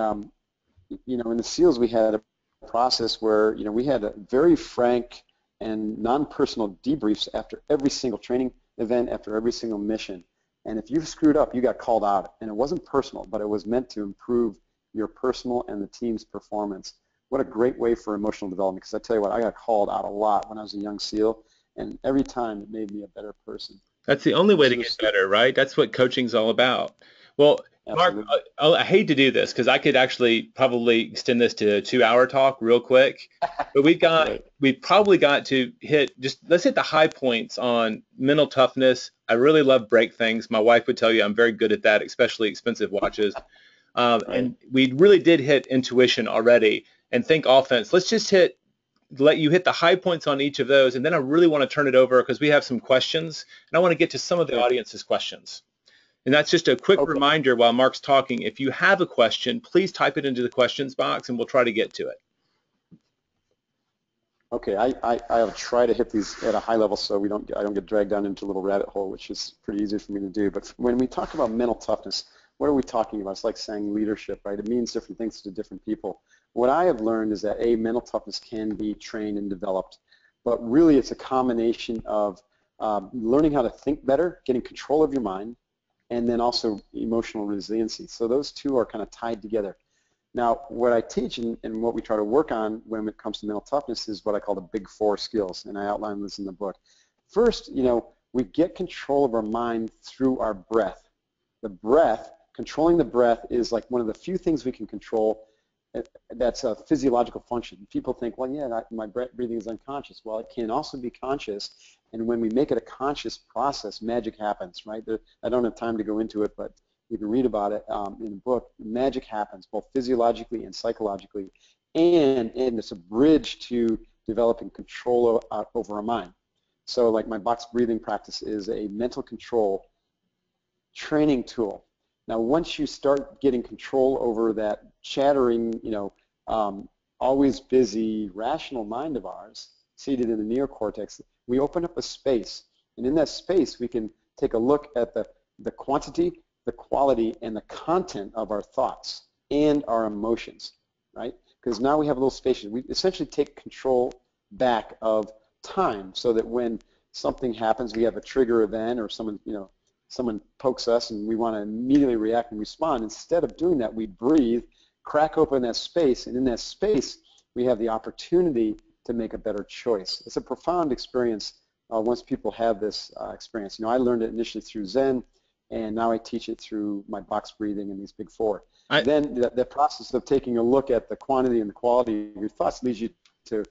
B: you know, in the SEALs we had a process where, you know, we had a very frank and non-personal debriefs after every single training event, after every single mission. And if you screwed up, you got called out. And it wasn't personal, but it was meant to improve your personal and the team's performance. What a great way for emotional development, because I tell you what, I got called out a lot when I was a young SEAL, and every time it made me a better person.
A: That's the only way to get better, right? That's what coaching's all about. Well, Mark,
B: Absolutely.
A: I hate to do this because I could actually probably extend this to a 2-hour talk real quick, but
B: Right.
A: we've probably got to hit just let's hit the high points on mental toughness. I really love break things. My wife would tell you I'm very good at that, especially expensive watches.
B: Right.
A: And we really did hit intuition already and think offense. Let's just let you hit the high points on each of those, and then I really want to turn it over because we have some questions, and I want to get to some of the
B: Okay.
A: audience's questions. And that's just a quick
B: Okay.
A: reminder while Mark's talking. If you have a question, please type it into the questions box, and we'll try to get to it.
B: Okay, I'll try to hit these at a high level so I don't get dragged down into a little rabbit hole, which is pretty easy for me to do. But when we talk about mental toughness, what are we talking about? It's like saying leadership, right? It means different things to different people. What I have learned is that mental toughness can be trained and developed, but really it's a combination of learning how to think better, getting control of your mind, and then also emotional resiliency. So those two are kind of tied together. Now, what I teach and what we try to work on when it comes to mental toughness is what I call the big 4 skills, and I outline this in the book. First, you know, we get control of our mind through our breath. The breath, controlling the breath is like one of the few things we can control that's a physiological function. People think, well, yeah, my breathing is unconscious. Well, it can also be conscious, and when we make it a conscious process, magic happens, right? I don't have time to go into it, but you can read about it in the book. Magic happens both physiologically and psychologically, and it's a bridge to developing control over our mind. So like my box breathing practice is a mental control training tool. Now, once you start getting control over that chattering, you know, always busy, rational mind of ours, seated in the neocortex, we open up a space. And in that space, we can take a look at the quantity, the quality, and the content of our thoughts and our emotions, right? Because now we have a little space. We essentially take control back of time so that when something happens, we have a trigger event or someone, you know, someone pokes us and we want to immediately react and respond. Instead of doing that, we breathe, crack open that space, and in that space, we have the opportunity to make a better choice. It's a profound experience once people have this experience. You know, I learned it initially through Zen, and now I teach it through my box breathing and these big 4. Then the process of taking a look at the quantity and the quality of your thoughts leads you to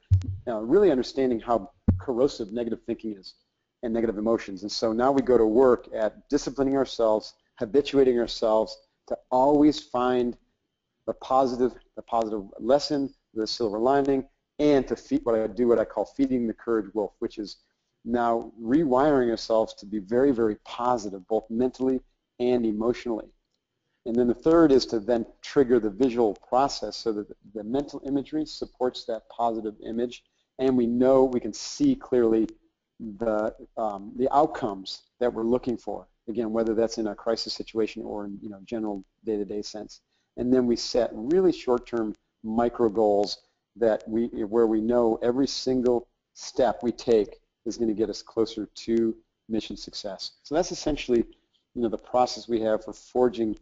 B: really understanding how corrosive negative thinking is and negative emotions. And so now we go to work at disciplining ourselves, habituating ourselves to always find the positive lesson, the silver lining, and to feed what I call feeding the courage wolf, which is now rewiring ourselves to be very, very positive, both mentally and emotionally. And then the third is to then trigger the visual process so that the mental imagery supports that positive image, and we know we can see clearly the outcomes that we're looking for. Again, whether that's in a crisis situation or in general day-to-day sense. And then we set really short-term micro goals where we know every single step we take is going to get us closer to mission success. So that's essentially the process we have for forging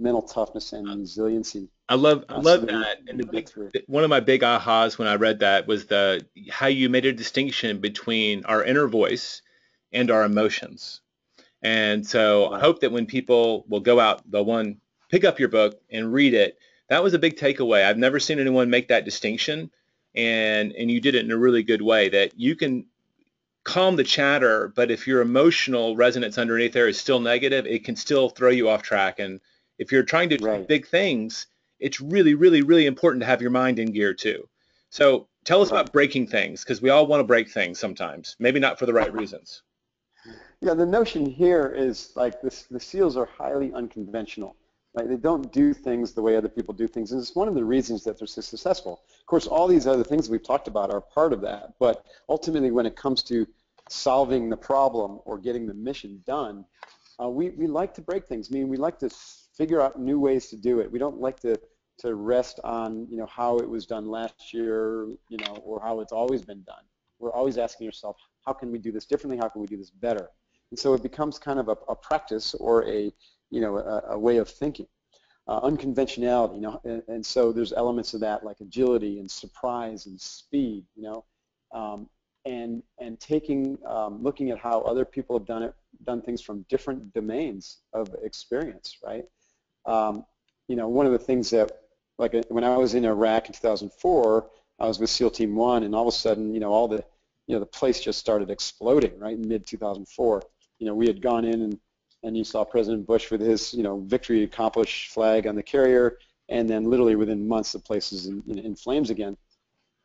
B: mental toughness and resiliency.
A: I love that. And one of my big ahas when I read that was how you made a distinction between our inner voice and our emotions. And so I hope that when people will go out, they'll pick up your book and read it. That was a big takeaway. I've never seen anyone make that distinction, and you did it in a really good way, that you can calm the chatter, but if your emotional resonance underneath there is still negative, it can still throw you off track. And if you're trying to do big things, it's really, really, really important to have your mind in gear too. So tell us about breaking things, because we all want to break things sometimes, maybe not for the right reasons.
B: Yeah, the notion here is like this, the SEALs are highly unconventional. Right? They don't do things the way other people do things, and it's one of the reasons that they're so successful. Of course, all these other things we've talked about are part of that, but ultimately when it comes to solving the problem or getting the mission done, we like to break things. I mean, we like to figure out new ways to do it. We don't like to rest on, how it was done last year, or how it's always been done. We're always asking ourselves, how can we do this differently? How can we do this better? And so it becomes kind of a practice or a way of thinking. Unconventionality, and so there's elements of that like agility and surprise and speed, and taking, looking at how other people have done things from different domains of experience, right? One of the things that, like when I was in Iraq in 2004, I was with SEAL Team 1, and all of a sudden, all the, the place just started exploding, right, in mid-2004. We had gone in and you saw President Bush with his, victory accomplished flag on the carrier, and then literally within months the place is in flames again.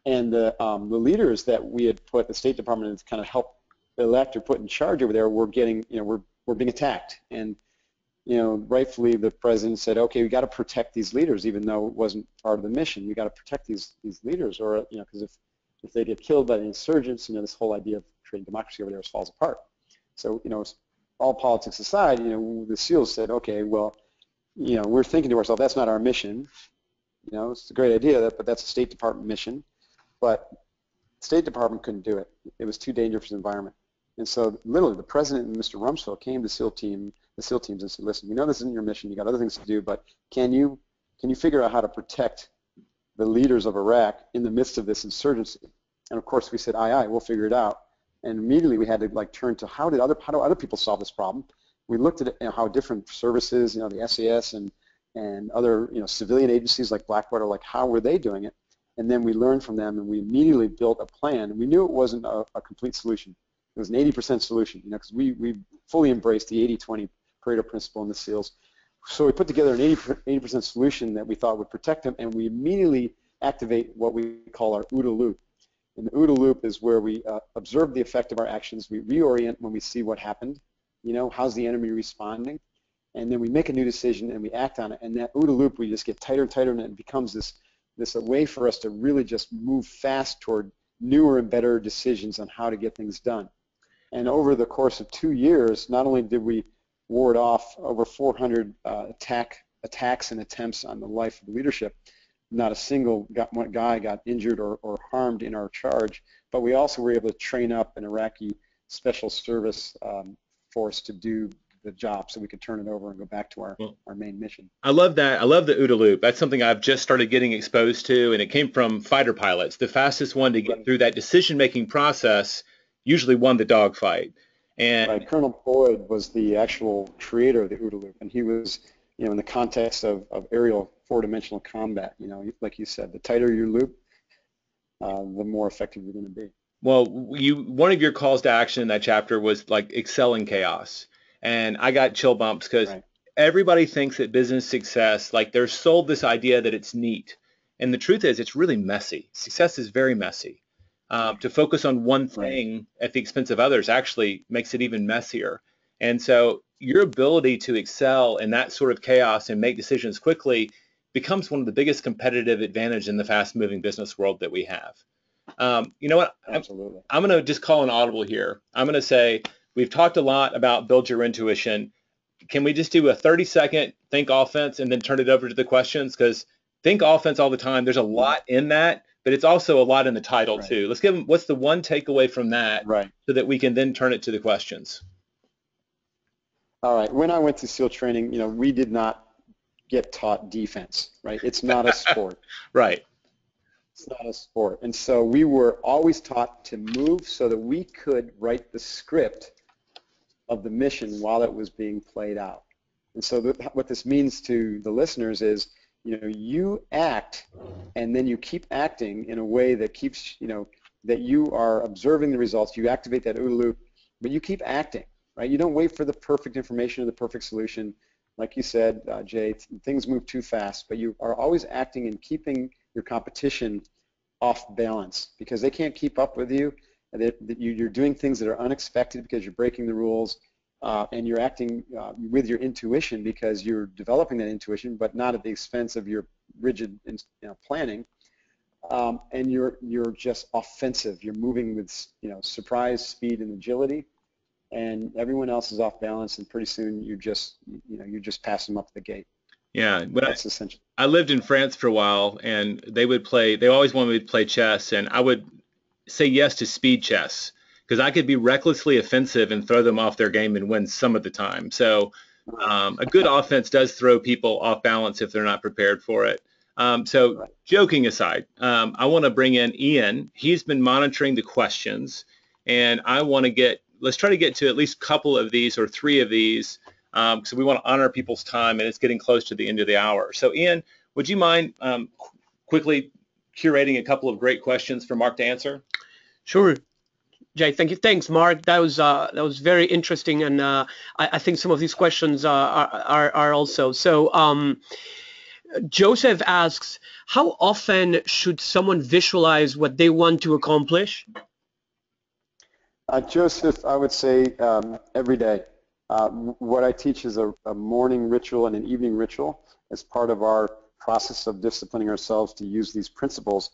B: And the leaders that we had put, the State Department had kind of helped elect or put in charge over there, were getting, we're being attacked. And rightfully the president said, okay, we got to protect these leaders, even though it wasn't part of the mission. We got to protect these leaders, or because if they get killed by the insurgents, this whole idea of creating democracy over there falls apart. So all politics aside, the SEALs said, okay, well, we're thinking to ourselves, that's not our mission. It's a great idea, but that's a State Department mission. But the State Department couldn't do it. It was too dangerous an environment. And so literally the president and Mr. Rumsfeld came to the SEAL teams and said, listen, we know this isn't your mission. You got other things to do, but can you figure out how to protect the leaders of Iraq in the midst of this insurgency? And of course we said, aye, we'll figure it out. And immediately we had to turn to how do other people solve this problem? We looked at how different services, the SAS and other civilian agencies like Blackwater, like how were they doing it? And then we learned from them, and we immediately built a plan. And we knew it wasn't a complete solution. It was an 80% solution, because we fully embraced the 80-20 Pareto principle in the SEALs. So we put together an 80% solution that we thought would protect them, and we immediately activate what we call our OODA loop. And the OODA loop is where we observe the effect of our actions. We reorient when we see what happened. How's the enemy responding? And then we make a new decision and we act on it. And that OODA loop, we just get tighter and tighter, and it becomes this way for us to really just move fast toward newer and better decisions on how to get things done. And over the course of 2 years, not only did we ward off over 400 attacks and attempts on the life of the leadership, not a single guy got injured or harmed in our charge, but we also were able to train up an Iraqi special service force to do the job so we could turn it over and go back to our main mission.
A: I love that. I love the OODA loop. That's something I've just started getting exposed to, and it came from fighter pilots. The fastest one to get through that decision-making process usually won the dogfight. And
B: Colonel Boyd was the actual creator of the OODA loop, and he was, in the context of aerial four-dimensional combat, like you said, the tighter your loop, the more effective you're going to be.
A: Well, one of your calls to action in that chapter was like excel in chaos. And I got chill bumps because everybody thinks that business success, like they're sold this idea that it's neat. And the truth is it's really messy. Success is very messy. To focus on one thing at the expense of others actually makes it even messier. And so your ability to excel in that sort of chaos and make decisions quickly becomes one of the biggest competitive advantages in the fast-moving business world that we have. You know what?
B: Absolutely.
A: I'm going to just call an audible here. I'm going to say we've talked a lot about build your intuition. Can we just do a 30-second think offense and then turn it over to the questions? Because think offense all the time. There's a lot in that, but it's also a lot in the title too. Let's give them, what's the one takeaway from that so that we can then turn it to the questions?
B: All right. When I went to SEAL training, we did not get taught defense, right? It's not a sport. It's not a sport. And so we were always taught to move so that we could write the script of the mission while it was being played out. And so what this means to the listeners is, you act and then you keep acting in a way that keeps, that you are observing the results. You activate that OODA loop, but you keep acting, right? You don't wait for the perfect information or the perfect solution. Like you said, Jay, things move too fast, but you are always acting and keeping your competition off balance because they can't keep up with you, that you're doing things that are unexpected because you're breaking the rules, and you're acting with your intuition because you're developing that intuition, but not at the expense of your rigid planning. And you're just offensive. You're moving with surprise, speed, and agility, and everyone else is off balance, and pretty soon you just pass them up the gate.
A: Yeah,
B: that's essential.
A: I lived in France for a while, and they always wanted me to play chess, and I would say yes to speed chess because I could be recklessly offensive and throw them off their game and win some of the time. So a good offense does throw people off balance if they're not prepared for it. So joking aside, I want to bring in Ian. He's been monitoring the questions, and let's try to get to at least a couple of these or 3 of these, so we want to honor people's time, and it's getting close to the end of the hour. So Ian, would you mind quickly curating a couple of great questions for Mark to answer?
C: Sure. Jay, thank you. Thanks, Mark. That was very interesting, and I think some of these questions are also. So Joseph asks, how often should someone visualize what they want to accomplish?
B: Joseph, I would say every day. What I teach is a morning ritual and an evening ritual as part of our process of disciplining ourselves to use these principles.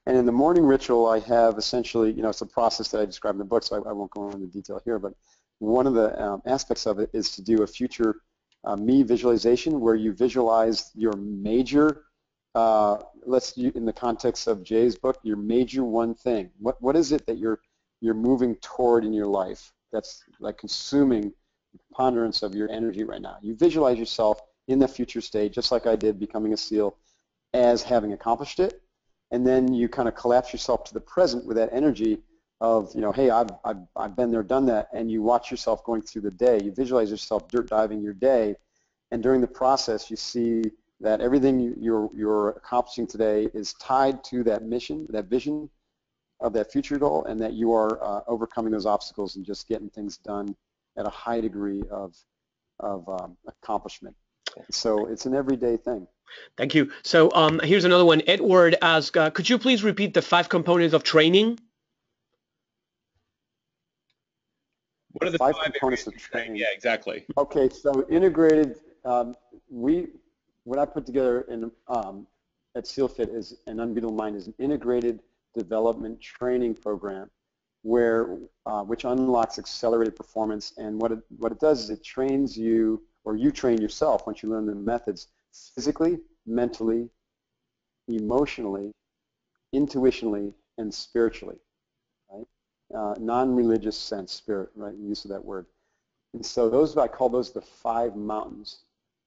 B: And in the morning ritual, I have essentially, it's a process that I describe in the book, so I won't go into detail here, but one of the aspects of it is to do a future me visualization where you visualize your major, in the context of Jay's book, your major one thing. What is it that you're moving toward in your life that's like consuming the preponderance of your energy right now? You visualize yourself in the future state, just like I did becoming a SEAL, as having accomplished it. And then you kind of collapse yourself to the present with that energy of, hey, I've been there, done that, and you watch yourself going through the day. You visualize yourself dirt diving your day, and during the process, you see that everything you're accomplishing today is tied to that mission, that vision of that future goal, and that you are overcoming those obstacles and just getting things done at a high degree of accomplishment. So it's an everyday thing.
C: Thank you. So here's another one. Edward asks, could you please repeat the 5 components of training?
A: What are the
B: 5 components of training?
A: Yeah, exactly.
B: Okay, so integrated, what I put together in, at SEALFIT is an Unbeatable Mind is an integrated development training program which unlocks accelerated performance. And what it does is it trains you, or you train yourself once you learn the methods, physically, mentally, emotionally, intuitionally, and spiritually, right? Non-religious sense, spirit, right? Use of that word. And so I call those the 5 mountains.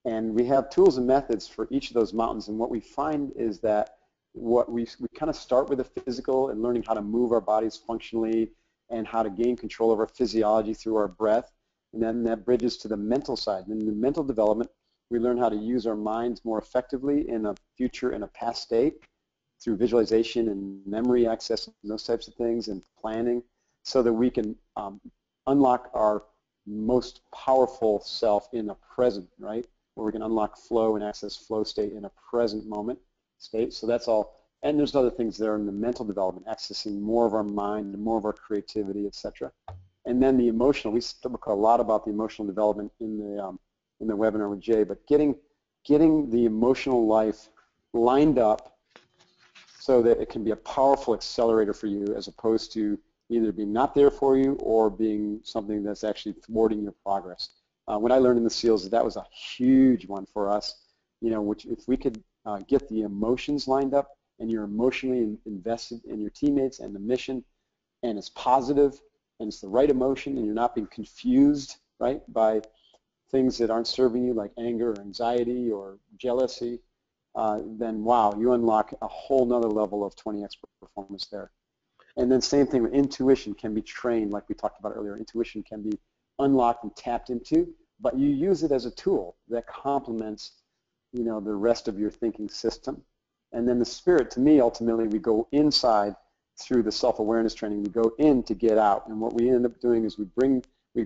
B: And we have tools and methods for each of those mountains. And what we find is that we kind of start with the physical and learning how to move our bodies functionally and how to gain control of our physiology through our breath. And then that bridges to the mental side. And in the mental development, we learn how to use our minds more effectively in a future and a past state through visualization and memory access and those types of things and planning so that we can unlock our most powerful self in the present, right? Where we can unlock flow and access flow state in a present moment state. So that's all. And there's other things there in the mental development, accessing more of our mind, more of our creativity, etc. And then the emotional, we talk a lot about the emotional development in the webinar with Jay, but getting the emotional life lined up so that it can be a powerful accelerator for you as opposed to either being not there for you or being something that's actually thwarting your progress. What I learned in the SEALs, that was a huge one for us, which if we could get the emotions lined up and you're emotionally invested in your teammates and the mission and it's positive and it's the right emotion and you're not being confused, right, by things that aren't serving you like anger or anxiety or jealousy, then wow, you unlock a whole nother level of 20x performance there. And then same thing with intuition can be trained like we talked about earlier. Intuition can be unlocked and tapped into, but you use it as a tool that complements the rest of your thinking system. And then the spirit, to me, ultimately, we go inside through the self-awareness training. We go in to get out. And what we end up doing is we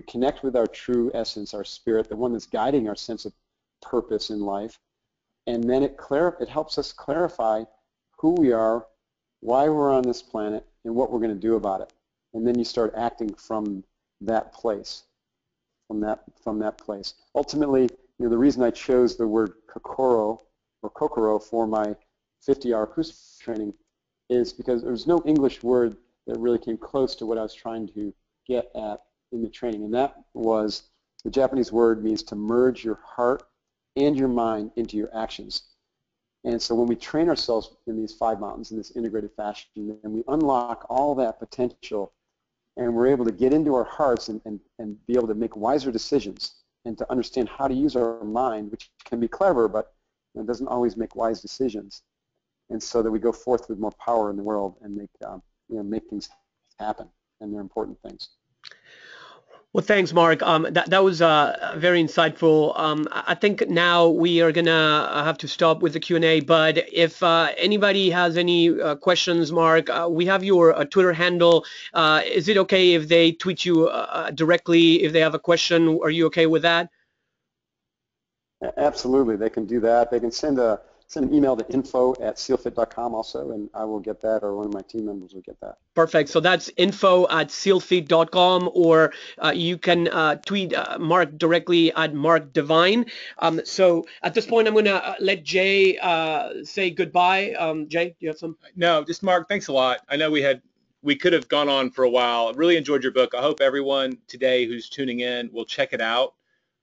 B: connect with our true essence, our spirit, the one that's guiding our sense of purpose in life. And then it helps us clarify who we are, why we're on this planet, and what we're going to do about it. and then you start acting from that place, from that place. Ultimately, the reason I chose the word kokoro for my 50-hour cruise training is because there's no English word that really came close to what I was trying to get at in the training, and that was, the Japanese word means to merge your heart and your mind into your actions. And so when we train ourselves in these 5 mountains in this integrated fashion, and we unlock all that potential, and we're able to get into our hearts and be able to make wiser decisions and to understand how to use our mind, which can be clever, but doesn't always make wise decisions. And so that we go forth with more power in the world and make things happen, and they're important things.
C: Well, thanks, Mark. That was very insightful. I think now we are gonna have to stop with the Q&A. But if anybody has any questions, Mark, we have your Twitter handle. Is it okay if they tweet you directly if they have a question? Are you okay with that?
B: Absolutely, they can do that. They can send an email to info@sealfit.com also, and I will get that, or one of my team members will get that.
C: Perfect. So that's info@sealfit.com, or you can tweet Mark directly at Mark Divine. So at this point, I'm going to let Jay say goodbye. Jay, do you have some?
A: No, just Mark, thanks a lot. I know we could have gone on for a while. I really enjoyed your book. I hope everyone today who's tuning in will check it out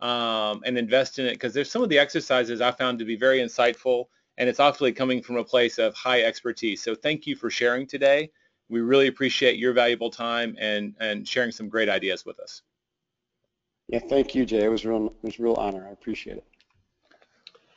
A: and invest in it, because there's some of the exercises I found to be very insightful, and it's obviously coming from a place of high expertise. So thank you for sharing today. We really appreciate your valuable time and sharing some great ideas with us.
B: Yeah, thank you, Jay. It was real honor. I appreciate it.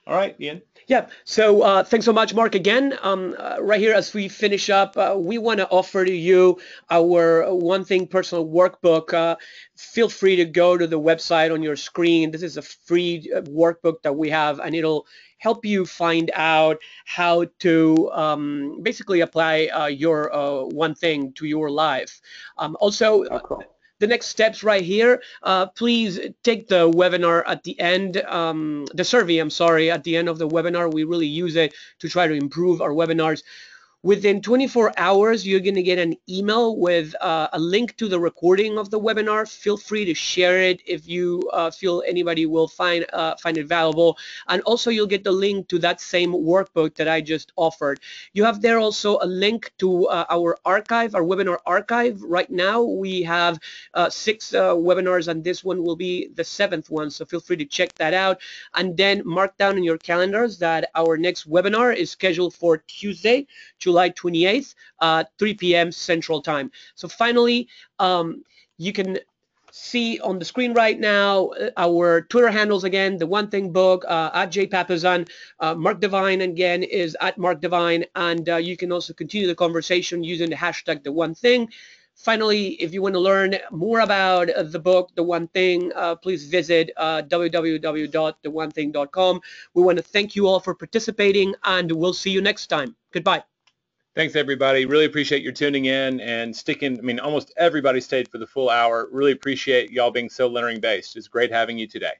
A: All right, Ian.
C: Yeah, so thanks so much, Mark, again. Right here, as we finish up, we want to offer to you our One Thing Personal Workbook. Feel free to go to the website on your screen. This is a free workbook that we have, and it'll help you find out how to basically apply your one thing to your life. Also,
B: cool.
C: The next steps right here, please take the webinar at the end, the survey, I'm sorry, at the end of the webinar. We really use it to try to improve our webinars. Within 24 hours, you're going to get an email with a link to the recording of the webinar. Feel free to share it if you feel anybody will find it valuable. And also, you'll get the link to that same workbook that I just offered. You have there also a link to our archive, our webinar archive. Right now, we have 6 webinars, and this one will be the 7th one. So feel free to check that out. And then mark down in your calendars that our next webinar is scheduled for Tuesday, July 28th, 3 p.m. Central Time. So finally, you can see on the screen right now our Twitter handles again, The One Thing Book, at Jay Papasan. Mark Divine again is at Mark Divine, and you can also continue the conversation using the hashtag The One Thing. Finally, if you want to learn more about the book, The One Thing, please visit www.theonething.com. We want to thank you all for participating, and we'll see you next time. Goodbye.
A: Thanks, everybody. Really appreciate your tuning in and sticking. I mean, almost everybody stayed for the full hour. Really appreciate y'all being so learning based. It's great having you today.